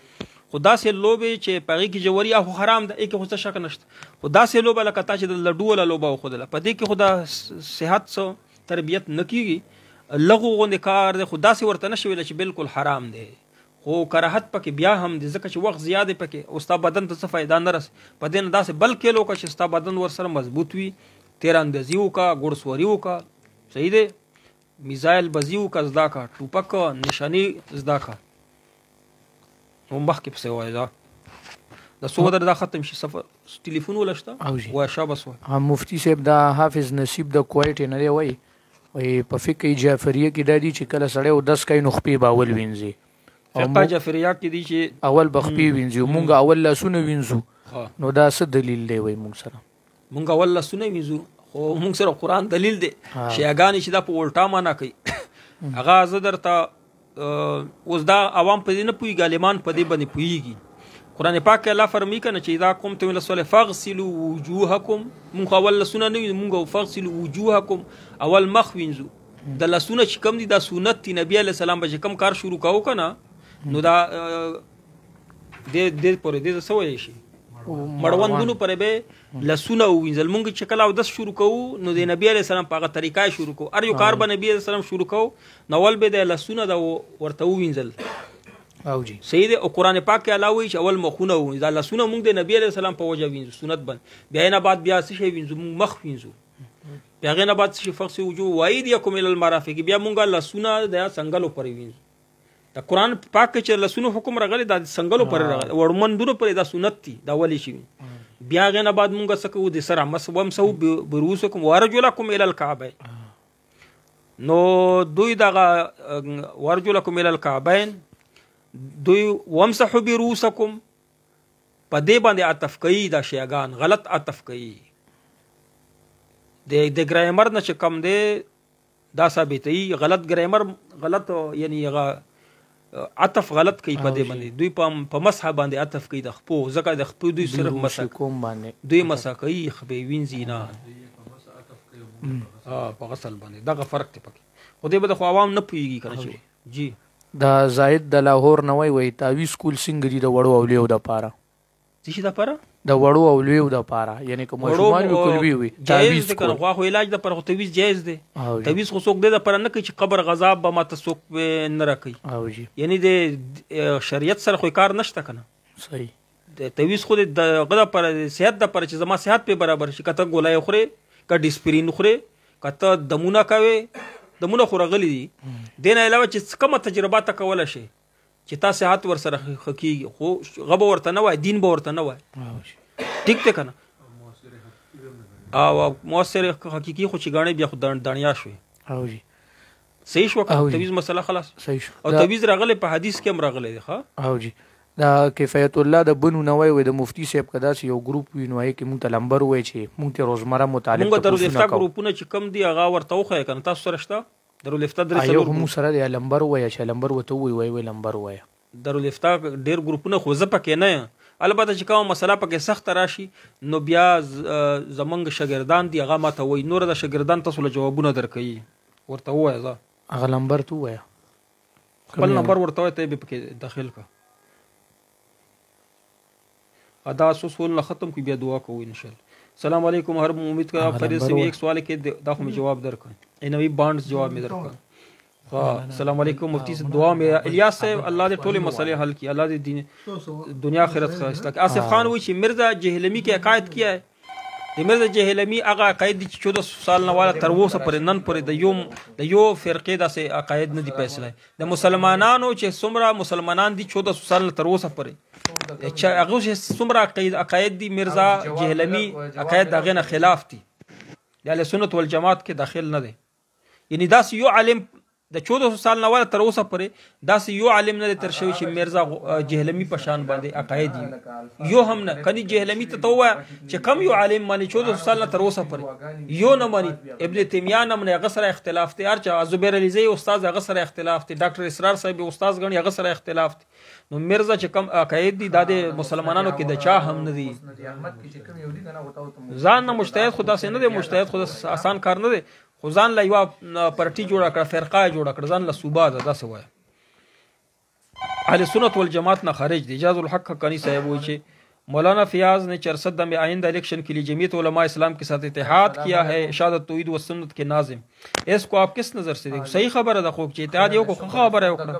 خو داسې لوبې چې په هغې کې جواري خو حرام ده، هغې کې خو څه شک نشته. خو داسې لوبه لکه تا چې د لډو والا لوبه وښودله په دې کې خو د صحت څه تربیت نه کېږي، لغو غوندې کار دی، خو داسې ورته نه شي ویلی چې بالکل حرام دی. خو کراهت پکې بیا هم دی ځکه چې وخت زیات دی پکې او ستا بدن ته څه فایده نه رسي. په دې نه داسې بل کیل وکړه چې ستا بدن ورسره مضبوط وي، تیر اندازي وکړه، ګوړسوري وکړه، صحیح دی، میزایل بازي وکړه، زده کړه، ټوپک نشاني زده کړه. نو مخکې پسې وایه دا څو ودر دا ختم شي سفر ټلیفون ولا شته وایه شا بس وایه. مفتی صاحب دا حافظ نصیب د کویټ نه دی وایي په فقه جعفریه کې دا دي چې کله سړی او 10 کای نو خپې به اول وینځي. فقه جعفریه کې دي چې اول به خپې وینځي، مونږ اول لاسونه وینځو. نو دا څه دلیل دی وایي مونږ سره؟ مونږ اول لاسونه وینځو خو مونږ سره قرآن دلیل دی. شیعګانې چې دا په الټا معنا کوي هغه زه درته اوس دا عوام په دې نه پوهېږي، عالمان په دې باندې پوهېږي. قرآن پاک کې الله فرمایي که نه چې اذا قمتم الی الصلاة فاغسلوا وجوهکم، مونږ اول لاسونه نه وینځو، مونږ فاغسلوا وجوهکم اول مخ وینځو. د لاسونه چې کوم دي دا سنت دي، نبي علیه السلام به چې کوم کار شروع کوو که نه نو دا دې پورې دې څه ویلی شي مړوندونو پورې به لاسونه ووینځل. مونږ چې کله اودس شروع کوو نو د نبي علیه السلام په هغه طریقه یې شروع کوو، هر یو کار به نبي علیه السلام شروع کوو نو اول به د لاسونه د ورته ووینځل. صحیح دی. او قرآن پاک کې الله وایي چې اول مخونه ووینځو، دا لاسونه مونږ د نبي علیه السلام په وجه وینځو سنت باندې، بیا یې نه بعد بیا څه شی وینځو مونږ مخ وینځو، بیا هغې نه بعد څه شي فغسلوا وجوهکم وایدیکم الی المرافق، بیا مونږ لاسونه د څنګلو پورې وینځو. د قرآن پاک کې چې لاسونو حکم راغلی دا د څنګلو پورې راغلی، وړمندونو پورې دا سنت دي، دا ولې شي. بیا هغې نه بعد مونږ څه کوو د سره وامسحوا برؤوسکم وارجلکم الی الکعبین. نو دوی دغه وارجلکم الی الکعبین دوی وامسحوا برؤوسکم په دې باندې عطف کوي، دا شیعګان غلط عطف کوي. د ګرامر نه چې کم دی دا ثابتوي غلط ګرامر، غلط یعنی هغه عطف غلط کوي په دې باندې. دوی په مسح باندې عطف کوي د خپو، ځکه د خپو دوی صرف مسح باندې دوی مسح کوي، خپې وینځي نه په غسل باندې. دغه فرق دی پکې، خو دې به د خو عوام نه پوهېږي که نه چې جی. دا زاهد د لاهور نه وایي تعویض کول څنګه دي د وړو اولیو دپاره؟ څه شي دپاره؟ د وړو اولیو دپاره، یعنې که ماشومان وي کلوي وي جایز دی که نه؟ خو خو علاج دپاره خو تعویض جایز دی. تعویض خو څوک دې دپاره نه کوي چې قبر غذاب به ماته څوک نه راکوي، یعنې د شریعت سره خو کار نشته که نه. صحیح. د تعویض خو د هغه دپاره د صحت دپاره چې زما صحت پې برابر شي، که ته ګولۍ خورې، که ډسپرین خورې، که ته دمونه کوې، دمونه خو راغلي دي. دې نه علاوه چې کومه تجربه ته کولی شي چې تا صحت ورسره ښه کېږي، خو هغه به ورته نه وایي، دین به ورته نه وایي. ټیک دی که نه؟ او مؤثر حقیقي خو چې ګاڼې بیا خو دڼیا شوې. صحیح شوه که تعویض مسله خلاص؟ صحیح شو. او تعویض راغلی په حدیث کې هم راغلی دی. ښه او جی دا کفایت الله د بنو نه وایي د مفتی صاحب که داسې یو ګروپ وي نو هغې کې مونږ ته لمبر ووایي چې مونږ ته روزمره مطالب مونږ دارالافتا ګروپونه چې کم دي هغه ورته وښیه که نه؟ تاسو سره شته دارالافتا درې یو مونږ سره دی لمبر ووایه چې لمبر ورته ووایي وایي لمبر ووایه. دارالافتا ډېر ګروپونه خو زه پکې نه یم، البته چې کومه مسله پکې سخته راشي نو بیا زمونږ شاګردان دي هغه ماته وایي، نور د شاګردان تاسو له جوابونه درکوي، ورته ووایه زه هغه لمبر ته ووایه، خپل نمبر ورته وایه، ته یې به پکې داخل کړه. دا سوال نه ختم کی بیا دعا کوو انشاءالله. السلام علیکم. هر امید کا خیریت سے. ایک سوال کے دا خو میں جواب درکړ، نوی بانډز جواب میں درکړ. السلام علیکم مفتی سے دعا میں الیاس صاحب الله دې ټولې مسلې حل کړي، الله دې دنیا آخرت خسته کړي. آصف خان وایي چې مرزا جهلمی کې عقاید کیا ہے. د مرزا جهلمی هغه عقاید چې 1400 سال نه والا تر اوسه پورې نن پورې د یو فرقې داسې عقاید نه دي فیصله. د مسلمانانو چې څومره مسلمانان دي 1400 سال تر اوسه پورې چې هغه چې څومره عقاید دي مرزا جهلمی عقاید دغه نه خلاف دي، د اهل سنت والجماعت کې داخل نه دي. یعنی داسې یو عالم د 1400 سال نه والا تر اوسه پورې داسې یو عالم نه تر شوی چې مرزا جهلمی په شان باندې عقاید یو هم نه کني. جهلمی ته توه چې کم یو عالم باندې 1400 سال نه تر اوسه پورې یو نه مانی. ابن تیمیه نم نه غسر اختلاف دي، ارچا زبیر علیزی استاد غسر اختلاف دي، ډاکټر اسرار صاحب استاد غنی غسر اختلاف دي. نو مرزا چې کم عقاید دي د مسلمانانو کې د چا هم نه دي. ځان نه مجتهد خدا سي نه دي، مجتهد خدا آسان کار نه دي، خو ځان له یوه پارټي جوړه کړه، فرقه جوړه کړه، ځان له صوبه ده. داسې وایه اهل سنت والجماعت نه خارج دي. اجاز الحق حقانی صاحب وایي چې مولانا فیاض نے 64 میں آئندہ الیکشن کے لیے جمعیت علماء اسلام کے ساتھ اتحاد کیا ہے، اشاعت توحید و سنت کے ناظم. اس کو آپ کس نظر سے دیکھو؟ صحیح خبر ده، خو چې اتحاد یو کو خبره وکړه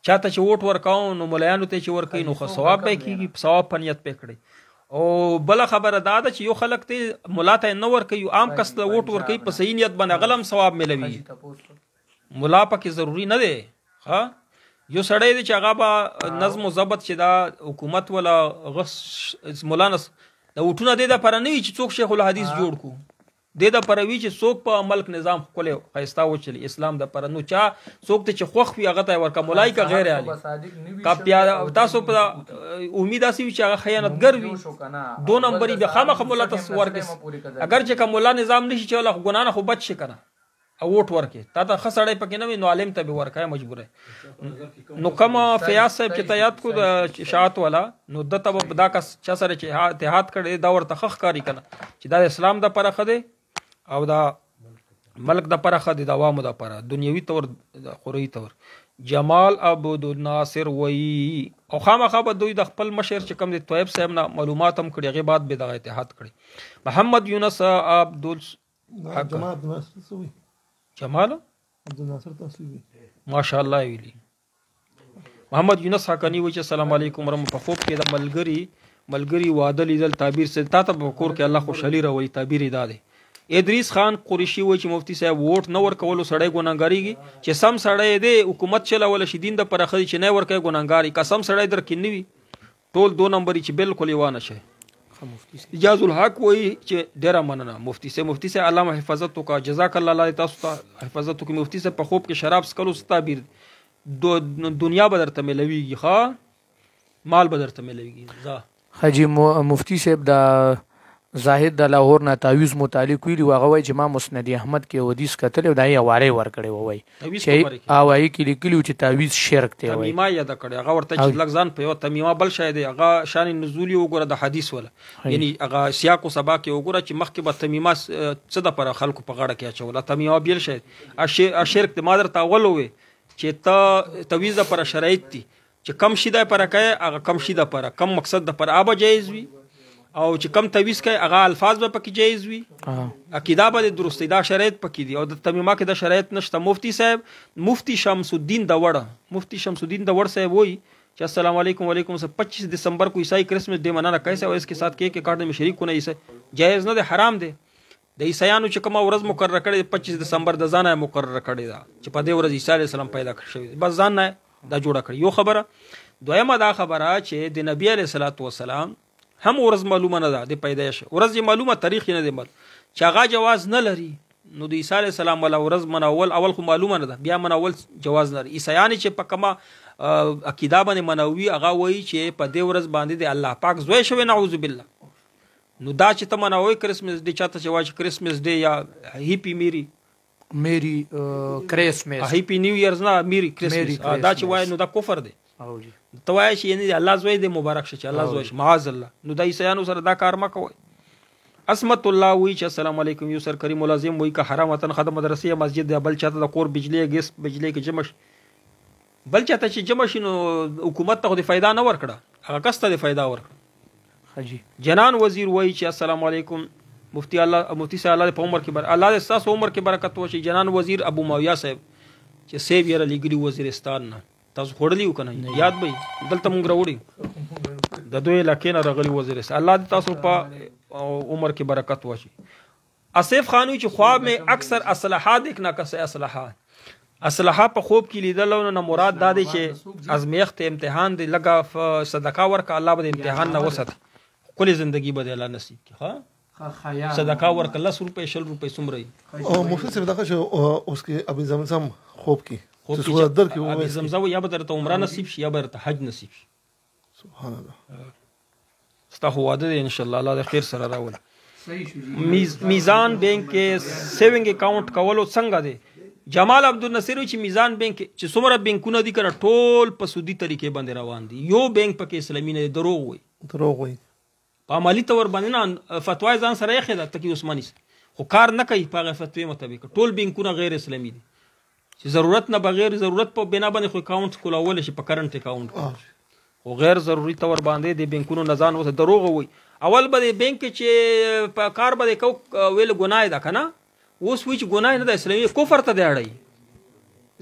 چاته چې ووټ ورکاو نو ملایانو ته چې ورکوي نو ثواب به کېږي، ثواب په نیت پې کړئ. او بله خبره دا ده چې یو خلک ته ملا ته نه ورکوي، عام کس ته ووټ ورکوي په صحیح نیت باندې هغه هم ثواب میلوي. ملا پکې ضروري نه دی. ها یو سړی دی چې هغه به نظم و ضبط چې دا حکومت ولا ملا نس د ووټونه دی دپاره نه وي چې څوک شیخ الحدیث جوړ کړو، دی دپاره وي چې څوک په ملک نظام ښکلی ښایسته وچلي اسلام دپاره. نو چا څوک ته چې خوښ وي هغه ته یې ورکړه، ملای که غیر عالي که بیا تاسو په امید داسې وي چې هغه خیانتګر وي 2 نمبري بیا خامخا ملا ته ورکړي. اگر چې که ملا نظام نشي چولی خو ګناه نه خو بچ شي که نه او ووټ ورکړي، تا ته ښه سړی پکې نه وي نو عالم ته به ورکړی مجبوره. نو کوم فیاض صاحب چې ته یاد کړو د اشاعت والا، نو ده ته به دا کس چا سره چې اتحاد کړی دا ورته ښه ښکاري که نه چې دا د اسلام دپاره ښه دی او دا ملک د پاره خدي د عوامو د پاره دنیوي تور خوري تور. جمال عبد الناصر وی او خامخا به دوی د خپل مشر چې کوم د طیب صاحب نه معلومات هم کړي، هغه بعد به د اتحاد کړي. محمد یونس عبد جمال عبد الناصر تسلیمی ماشاءالله ویلی. محمد یونس حقانی وی چې السلام علیکم ورحمت په خوب کې د ملګری واده لیدل تعبیر سے تا ته کور کې الله خوشحالي راوړي، تعبیر یې دا دی. ادریس خان قریشی وایي چې مفتی صاحب ووټ نه ورکولو سړی ګناهګاریږي، چې سم سړی دی حکومت چلولی شي دین دپاره ښه دی، چې نه یې ورکوي ګناهګار که سم سړی در کې نه وي ټول 2 نمبري چې بالکل یې وانه شي. اجاز الحق وایي چې ډېره مننه مفتی صاحب علامه حفاظت وکړه، جزاک الله. الله تاسو ته حفاظت وکړي. مفتی صاحب په خوب کې شراب څکلو څه تعبیر دنیا به درته میلویږي، ښه مال به درته میلویږي. حاجی مفتی صاحب د زاهد د لاهور نه تعویض متعلق ویلي و، هغه وایي چې ما مسند احمد کې حدیث کتلی او دا یې واری ورکړی وایي چې هوایي کې لیکلي چې تعویض شرک دی. تمیمه یاده کړی هغه ورته چې لږ ځان په یوه تمیمه بل شی دی، هغه شان نزول یې وګوره د حدیث وله، یعنی هغه سیاق و سباق یې وګوره چې مخکې به تمیمه څه دپاره خلکو په غاړه کې اچوله، تمیمه بیل شی شرک دی. ما درته اول ووې چې ته تعویض دپاره شرایط دي چې کم شي دپاره کوې هغه کم شي دپاره کم مقصد دپاره به جایز وي، او چې کم تعویض کوي هغه الفاظ به پکې جایز وي، عقیده به درست وي، دا شرایط پکې دي. او د تمیمه کې دا شرایط نشته. مفتی صاحب مفتی شمس الدین د وڑ صاحب وایي कि अस्सलाम वालेकुम वालेकुम से 25 दिसंबर को ईसाई क्रिसमस डे मनाना कैसे और इसके साथ केक काटने में शरीक होना इसे जायज़ न दे, हराम दे. د عیسایانو چې کومه ورځ مقرره کړې 25 دسمبر د ځانه مقرره کړې ده چې په دې ورځ عیسی علیه السلام پیدا شوی، بس ځان نه دا جوړه کړې. یو خبره. دویمه دا خبره چې د نبی علیه الصلاۃ والسلام هم ورځ معلومه نه ده د پیدایش، ورځ معلومه، تاریخ نه دی معلوم، چې هغه جواز نه لري. نو د عیسی علیه السلام ولا ورځ مناول اول خو معلومه نه ده، بیا مناول جواز نه لري. عیسایان چې په کومه عقیده باندې منوي هغه وایي چې په دې ورځ باندې د الله پاک زوی شوی، نعوذ بالله. نو دا چې ته منوي کرسمس ډے، چاته چې وایي کرسمس ډے یا هیپی میری کرسمس، هیپی نیو ایئرز نه میری کرسمس، دا چې وایي نو دا کفر دی. ته وایي چې یعنی الله زوی دی مبارک شه چې الله زوی شه، معاذ الله. نو د عیسایانو سره دا کار مه کوئ. عصمت الله وی چې السلام علیکم یو سرکاری ملازم وی که حرام وطن خدمت مدرسې یا مسجد دی، بل چاته د کور بجلی ګیس بجلی کې جمع بل چاته چې جمع شي نو حکومت ته د فایده نه ورکړه، هغه کس ته د فایده ورکړه. جنان وزیر وای چې السلام علیکم مفتی صاحب الله په عمر کې الله دې تاسو عمر کې برکت وشي. جنان وزیر ابو معاویه صاحب چې سیب یې رالیږلي وزیرستان نه تاسو خوړلی و که نه یاد به یې دلته مونږ راوړي د دوی علاقې نه راغلي وزیرستان الله دې تاسو په عمر کې برکت واچي آصف خان وی چې خواب میں اکثر اصلاحات ایک ناقص اصلاحات په خوب کې لیدلو نه مراد دا دی چې ازمیخت امتحان دی لګه صدقه ورکه الله به امتحان نه وساتي کلی زندگی به الله نصیب کی ها صدقه ورکه 10 روپے 20 روپے څومره او مفتی صاحب دا چې اوس کې ابي زمزم خوب کې چې در کې ابي زمزم یا به درته عمره نصیب شي یا به درته حج نصیب شي سبحان الله ستا هو واده دی ان شاء الله الله د خیر سره راول میزان بینک کې سیوینګ اکاؤنٹ کولو څنګه دی جمال عبدالنصر چې میزان بینک چې څومره بینکونه دي کنه ټول په سودی طریقې باندې روان دي یو بینک پکې اسلامي نه دروغ وي په عملی تور باندې نه فتوا ځان سره یې خېده تکي عثماني خو کار نه کوي په فتوی مطابق ټول بینکونه غیر اسلامي دي چې ضرورت نه بغیر ضرورت په بنا باندې خو اکاؤنٹ کولول شي په کرنٹ اکاؤنٹ او غیر ضروري تور باندې د بینکونو نزان وسه دروغ وي اول به بینک چې په کار باندې کو ویل ګناه ده کنه اوس وی چې ګناه نه ده اسلامي کفر ته دی اړای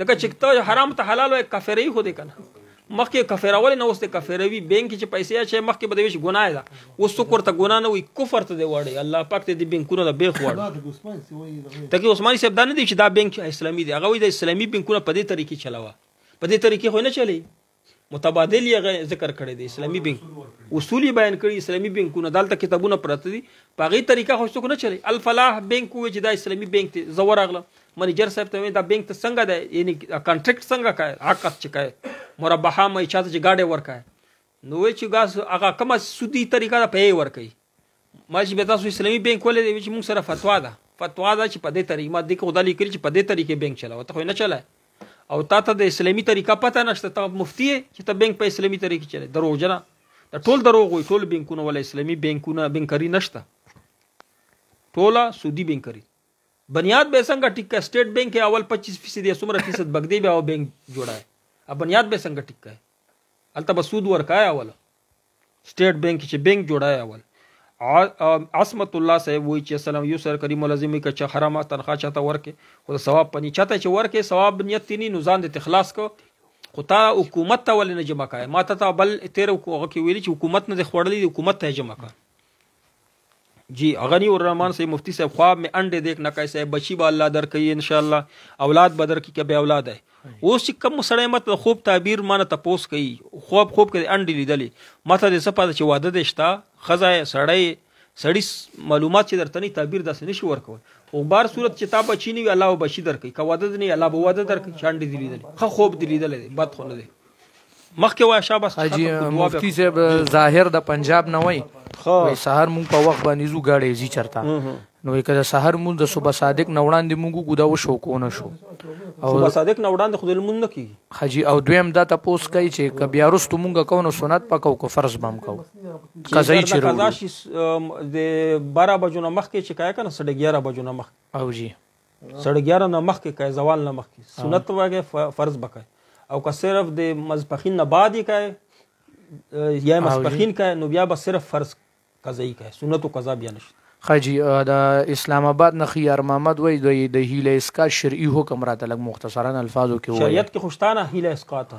لکه چې ته حرام ته حلال وي کافری خو دې کنه مخکې کافرول نه اوس ته کافروي بینک چې پیسې اچي مخکې به وی ګناه ده اوس څوک ورته ګناه نه وي کفر ته دی وړي الله پاک دې بینکونو د بیخ وړي تکي عثماني صاحب دا نه دی چې دا بینک اسلامي دی هغه وی د اسلامي بینکونو په دې طریقې چلاوه په دې طریقې خو نه چلی متبادل یې ذکر کړی دی اسلامي بینک اصول بیان کړی اسلامي بینکونه دلته کتابونه پراته دي په هغه طریقه خو څوک نه چلی الفلاح بینک و چې دا اسلامي بینک دی زور اغله منیجر صاحب ته دا بینک ته څنګه دی یعنی کانټریکټ څنګه کوي عقد چې کوي مربحه مې چاته چې گاډي ورکای نو چې غاس هغه کومه سودی طریقه ده په ورکای ما چې به تاسو اسلامي بینک ولې دی چې موږ سره فتوا ده چې په دې طریقه ما د خدای لیکل چې په دې طریقې بینک چلاو ته خو نه چلای او تا د اسلامي طریقه پته نشته ته مفتی چې ته بینک په اسلامي طریقې چلای دروغ جنا دا ټول دروغ وي ټول بینکونه ولا اسلامي بینکونه بینکري نشته ټوله سودی بینکري بنیاد به څنګه ټیک سټیټ بینک اول 25% سمره فیصد بغدی به او بینک جوړای ا بنیاد به څنګه ټیک کای الته بسود ورکای اول سټیټ بینک چې بینک جوړای اول عصمت الله صاحب وی چې سلام یو سر کریم لازمي ک چې حرامه تنخواه چاته ورکه خو ثواب پني چاته چې ورکه ثواب نیت تینی نو ځان د اخلاص کو خو تا حکومت ته ول نه جمع کای ما ته بل تیر کوغه کې ویلي چې حکومت نه خړلې حکومت ته جمع کا جی غنی الرحمن صاحب مفتی صاحب خواب میں انڈے دیکھ نہ کیسے بچی با اللہ در کئی انشاءاللہ اولاد بدر کی کبه اولاد ہے اوس چې کم سړی مت خوب تعبیر مانه تپوس کوي خوب کې انډې لیدلې ماته د سپاده چې واده د شتا خزای سړی معلومات چې درته نه تعبیر داسې نشي ورکول او بار صورت چې تا بچی نه الله بچی درکې کا واده نه الله به واده درکې چاندې دی لیدلې خو خوب دی لیدلې بد خو نه دی مخکې وا شابه حاجی مفتی صاحب ظاهر د پنجاب نه وای وای سحر مونږ په وخت باندې زو غاړې زی چرتا نو کله سحر مونږ د صبح صادق نه وړاندې مونږ ګدا و شو کو نه شو او صبح صادق نه وړاندې خدای مونږ نه کی حاجی او دویم دا تاسو کوي چې کبیا رستو مونږ کو نو سنت پکاو کو فرض بم کو قضای چیرو قضا شي د 12 بجو نه مخکې چې کای کنه 11:30 بجو نه مخ او جی 11:30 نه مخکې کای زوال نه مخکې سنت واګه فرض بکای او که صرف د مذبحین نه بعد یې کای یا مذبحین کای نو بیا به صرف فرض قضایی کای سنت او قضا بیا نشته خاجی د اسلام آباد نه خيار محمد وای د هیله اسقاط شرعي حکم راته لګ مختصرا الفاظو کې وای شریعت کې خوشتانه هیله اسقاط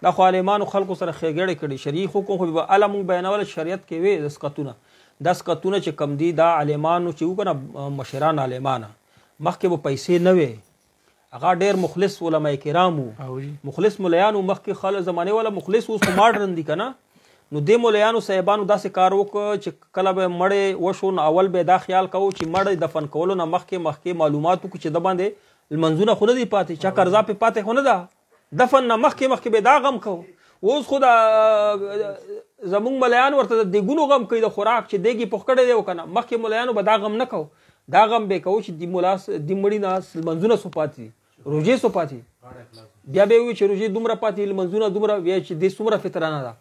دا خو عالمانو خلکو سره خېګړې کړي شرعي حکم خو به علم بیانول شریعت کې وي اسقاطونه د اسقاطونه چې کم دي دا عالمانو چې وکنه مشران عالمانه مخکې به پیسې نه وي هغه ډېر مخلص علماء کرامو مخلص مليانو مخکې خل زمانه ولا مخلص اوس ماډرن دي کنه نو د مليانو صاحبانو داسې کار وکړ چې کله به مړې وشو نو اول به دا خیال کوو چې مړې دفن کولو نه مخکې معلومات وکړو چې د باندې المنزونه خو نه دی پاتې چا قرضا په پاتې خو نه ده دفن نه مخکې به دا غم کوو اوس خو زمونږ مليان ورته د دیګونو غم کوي د خوراک چې دیګي پخ کړی دی وکنه مخکې مليانو به دا غم نه کوو دا غم به کوو چې د مولا د مړی نه منزونه سو پاتې روزي سو پاتې بیا به وي چې روزي دومره پاتې منزونه دومره بیا چې د څومره فطرانه ده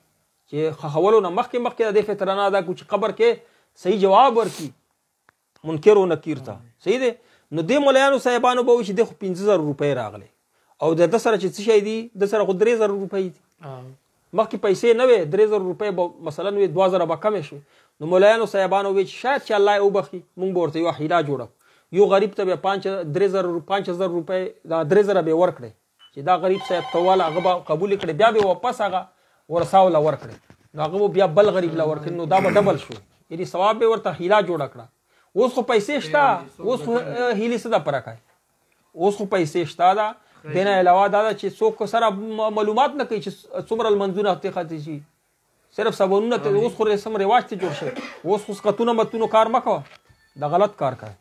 چې خولو نه مخکې د فطرانه ده چې قبر کې صحیح جواب ورکي منکر او نکیر ته صحیح دی نو د مليانو صاحبانو به چې د 15000 روپۍ راغلي او د سره چې څه شي دي د سره 3000 روپۍ دي مخکې پیسې نه وي 3000 روپۍ مثلا وي 2000 به کم شي نو مليانو صاحبانو وی چې شاید چې الله یې وبخي مونږ ورته یو حیله جوړو یو غریب ته 5000 روپۍ دا 3000 به ورکړي چې دا غریب صاحب تواله هغه به قبول کړي بیا به واپس هغه ورساوله ورکړي نو هغه بیا بل غریب لا ورکړي نو دا به ډبل شو یعنی ثواب به ورته هیله جوړه کړه اوس خو پیسې شته اوس خو هیلې څه د پره کوي اوس خو پیسې شته دا دینه علاوه دا چې څوک سره معلومات نه کوي چې څومره المنځونه هفته خاطر شي صرف سبونونه ته اوس خو رسم رواج ته جوړ شي اوس خو سقطونه متونو کار مکو دا غلط کار کوي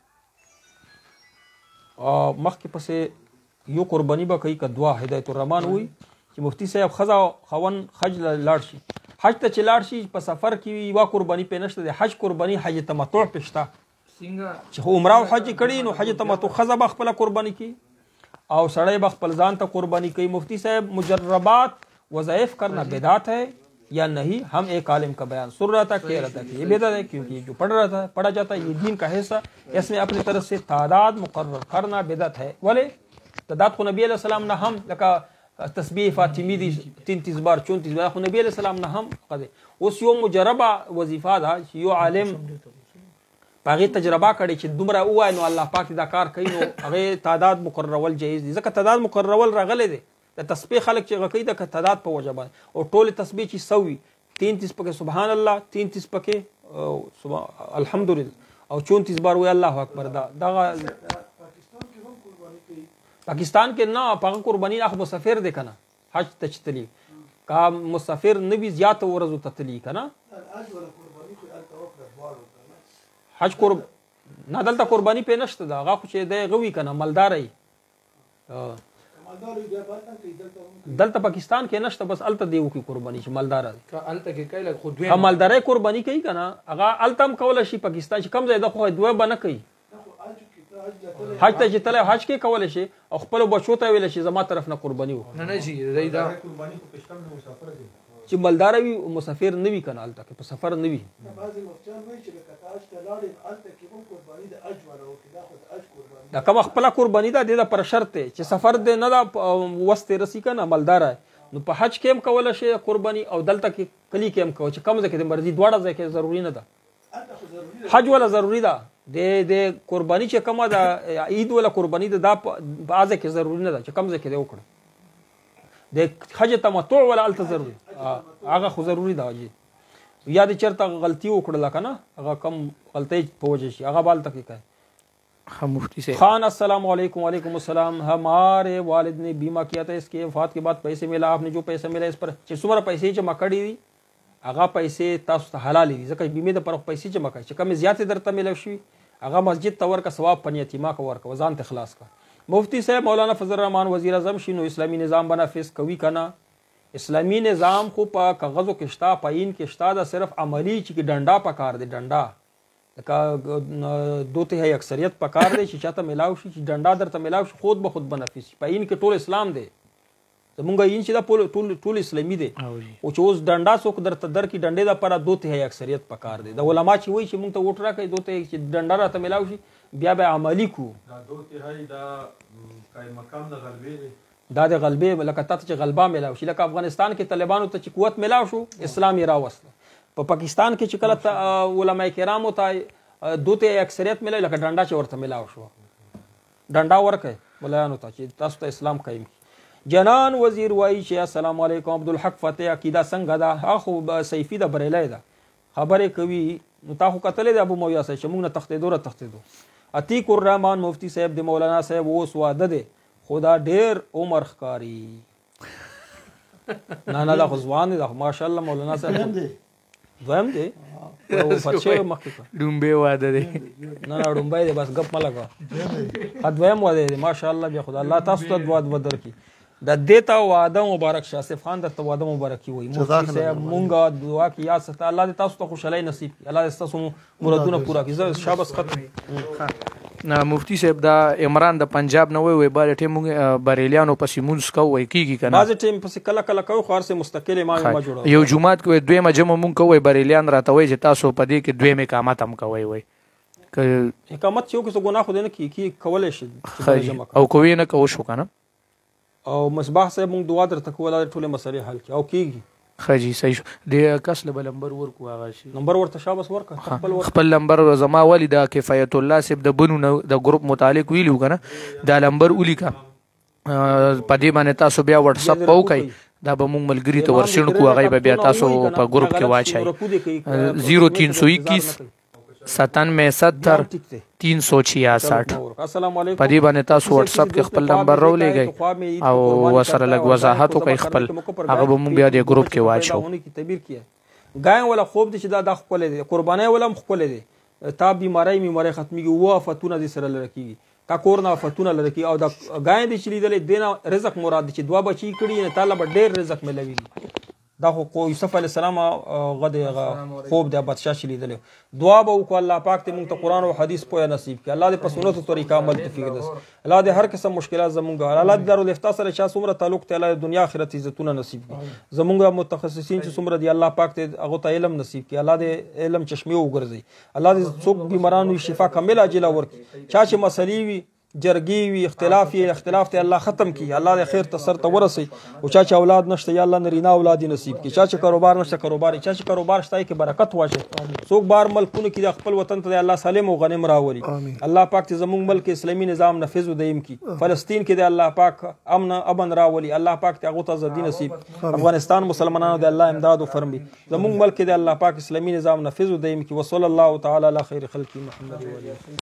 او مخکې پسې یو قرباني به کوي کدوا هدایت الرحمن وي چې مفتی صاحب خزا خون حج لاړ شي حج ته چې لاړ شي په سفر کې یو قرباني په نشته د حج قرباني حج تمتع پښتا چې عمره او حج کړي نو حج تمتع خزا به خپل قرباني کوي او سړی به خپل ځان ته قرباني کوي مفتی صاحب مجربات وظائف کرنا بدعت ہے یا نہیں ہم ایک عالم کا بیان سن رہا تھا کہہ رہا تھا کہ یہ بدعت ہے کیونکہ جو پڑھا جاتا ہے یہ دین کا حصہ اس میں اپنی طرف سے تعداد مقرر کرنا بدعت ہے ولی تعداد کو نبی علیہ السلام نہ ہم لکا تسبیح فاطمی دی 33 بار 34 بار نبی علیہ السلام نہ ہم قدے اس یو مجربہ وظیفہ دا یو عالم باغی تجربه کړي چې دومره وای نو الله پاک دا کار کوي نو هغه تعداد مقررول جایز دي ځکه تعداد مقررول راغلي دي د تسبیح خلک چې غوي د تعداد په وجبه او ټول تسبیح چې سوي 33 پکې سبحان الله 33 پکې الحمدلله او 34 بار وای الله اکبر دا پاکستان کې نه پاک قرباني اخ مسافر دي کنه حج تچتلی کا مسافر نبی زیات ورزو تتلی کنه حج قرب نه دلته قرباني په نشته دا هغه چې دی غوي کنه مالداري دلته پاکستان کې نشته بس الته دیو کی قرباني چې مالدار دي الته کې کله خود دوی مالداري قرباني کوي کنه هغه التم کول شي پاکستان چې کم ځای د خو دوه بنه کوي حج ته چې تله حج کې کول شي او خپل بچو ته ویل شي زما طرف نه قرباني و نه جی دا قرباني په پښتون مسافر دي چې مالدار وي مسافر نه وي کنه الته کې په سفر نه وي بعضي مفتیان وایي چې لکه حج ته لاړې الته کې هم قرباني د اجر او کې دا خو د اجر قرباني دا کوم خپل قرباني دا د پر شرط چې سفر دې نه دا وسته رسی کنه مالدار نو په حج کې هم کول شي قرباني او دلته کې کلی کې هم کوي چې کم ځکه د مرضی دواړه ځکه ضروری نه ده حج ولا ضروری ده د قرباني چې کومه ده عید ولا قرباني ده دا بعضه کې ضروری نه ده چې کم ځکه دی وکړه د حج تمتع ولا الته ضروري هغه خو ضروري ده جی یا د چرته غلطي وکړه کنه هغه کم غلطي په وجه شي هغه بال تک کوي ہم مفتی سے خان السلام علیکم وعلیکم السلام ہمارے والد نے بیمہ کیا تھا اس کے وفات کے بعد پیسے ملا آپ نے جو پیسہ ملا اس پر چې څومره پیسې جمع کړي دي هغه پیسې تاسو ته حلال دي ځکه بیمه د پر پیسې جمع کړي چې کم زیات درته ملو شي هغه مسجد ته ورکه ثواب پنیتی ما کو ورکه وزن ته خلاص کا مفتی صاحب مولانا فضل الرحمن وزیر اعظم شینو اسلامی نظام بنافذ کوي کنه اسلامی نظام خو په کاغذو کې شتا پاین کې شتا دا صرف عملی چې ډنډا پکار دی ډنډا کا دوته هي اکثریت پکار دی چې چاته ملاو شي چې ډنډا درته ملاو شي خود به خود بنافذ پاین کې ټول اسلام دی زمونږ یین چې دا ټول اسلامي دی او چې اوس ډنډا څوک درته در کې ډنډې دا پر دوته هي اکثریت پکار دی د علما چې وایي چې مونږ ته ووټ راکړي دوته چې ډنډا راته ملاو شي بیا به عملی کو دا دوته هي دا کای مقام د غلبې دی دا د غلبې لکه تاسو چې غلبا ملاو شي لکه افغانستان کې طالبانو ته چې قوت ملاو شو اسلامي راوستل په پاکستان کې چې کله علماء کرامو ته دوته اکثریت ملای لکه ډنډا چې ورته ملاو شو ډنډا ورکه ملایانو ته چې تاسو ته اسلام قائم جنان وزیر وایي چې السلام علیکم عبدالحق فتح عقیده څنګه ده اخو سیفی د بریلای ده خبره کوي نو تاسو کتلې د ابو مویا صاحب چې موږ نه تختیدو عتیق الرحمن مفتی صاحب د مولانا صاحب اوس واده ده خدا ډیر عمر ښکاری نه دا خو ځوان دی ماشاءالله مولانا صاحب دویم دی او بچو مخکې ډومبه واده دی نه ډومبه دی بس غپ ملګا دویم واده دی ماشاءالله بیا خدا الله تاسو ته دعا بدر کی د دیتا واده مبارک شه آصف خان د واده مبارک وي مفتی صاحب مونږه دعا کی یا ست الله دې تاسو ته خوشالۍ نصیب کړي الله دې تاسو مرادونه پورا کړي شاباس ختم نه مفتی صاحب دا عمران د پنجاب نه وای بار ټیم بریلیانو پسې مونږ کوي کیږي کنه باز ټیم پسې کله کله کوي خو ارسه مستقل ما جوړو یو جمعات کوي دویمه جمع مونږ کوي بریلیان راته وای چې تاسو په دې کې دویمه اقامت هم کوي وای اقامت یو څه ګناه خو دې نه کی کولای شي او کوی نه کو شو کنه او مصباح صاحب موږ دعا درته کوله ټول مسلې حل کی او کیږي خجی صحیح شو د کس له نمبر ورکو هغه شي نمبر ورته شابس ورکه خپل نمبر زما والد کفایت الله صاحب د بنو د ګروپ متعلق ویلو کنه دا نمبر ولیکا په دې باندې تاسو بیا واتس اپ وکړئ دا به موږ ملګری ته ورسېړو کو هغه به بیا تاسو په ګروپ کې واچئ 0321 9770 366 په دې باندې تاسو واتس اپ کې خپل نمبر راولېږئ او ورسره لږ وضاحت وکړئ خپل هغه به موږ بیا د ګروپ کې واچو ګاین ولا خوب دي چې دا خپل دي قرباني ولا خپل دي تا بیماری ختميږي و افتونه دي سره لرکیږي تا کورنا افتونه لرکی او دا ګاین دي چې لیدل دینه رزق مراد دي چې دوا بچی کړي نه تعالی به ډېر رزق ملوي دا خو یوسف علی السلام غد خوب د بادشاہ شلی دل دعا به وکړه الله پاک ته موږ ته قران او حدیث په نصیب کړي الله دې په سنت او طریقه عمل توفیق دس الله دې هر قسم مشکلات زمونږ الله دې دارو الافتاء سره چا څومره تعلق ته الله دنیا آخرت عزتونه نصیب کړي زمونږ متخصصین چې څومره دي الله پاک ته هغه ته علم نصیب کړي الله دې علم چشمه وګرځي الله دې څوک بیمارانو شفا کامل عاجله ورکړي چا چې مسلې وي جرګي وي اختلاف ته الله ختم کی الله دې خیر ته سر ته ورسي او چا چې اولاد نشته یا الله نرینا اولاد نصیب کی چا چې کاروبار نشته کاروبار چا چې کاروبار شته کې برکت واشه څوک بار ملکونو کې د خپل وطن ته الله سالم او غنیم راولي الله پاک ته زموږ ملک اسلامي نظام نافذ و دایم کی فلسطین کې د الله پاک امن راولي الله پاک ته هغه ته زدي نصیب افغانستان مسلمانانو د الله امداد او فرمي زموږ ملک کې د الله پاک اسلامي نظام نافذ و دایم کی وصلی الله تعالی علی خیر خلق محمد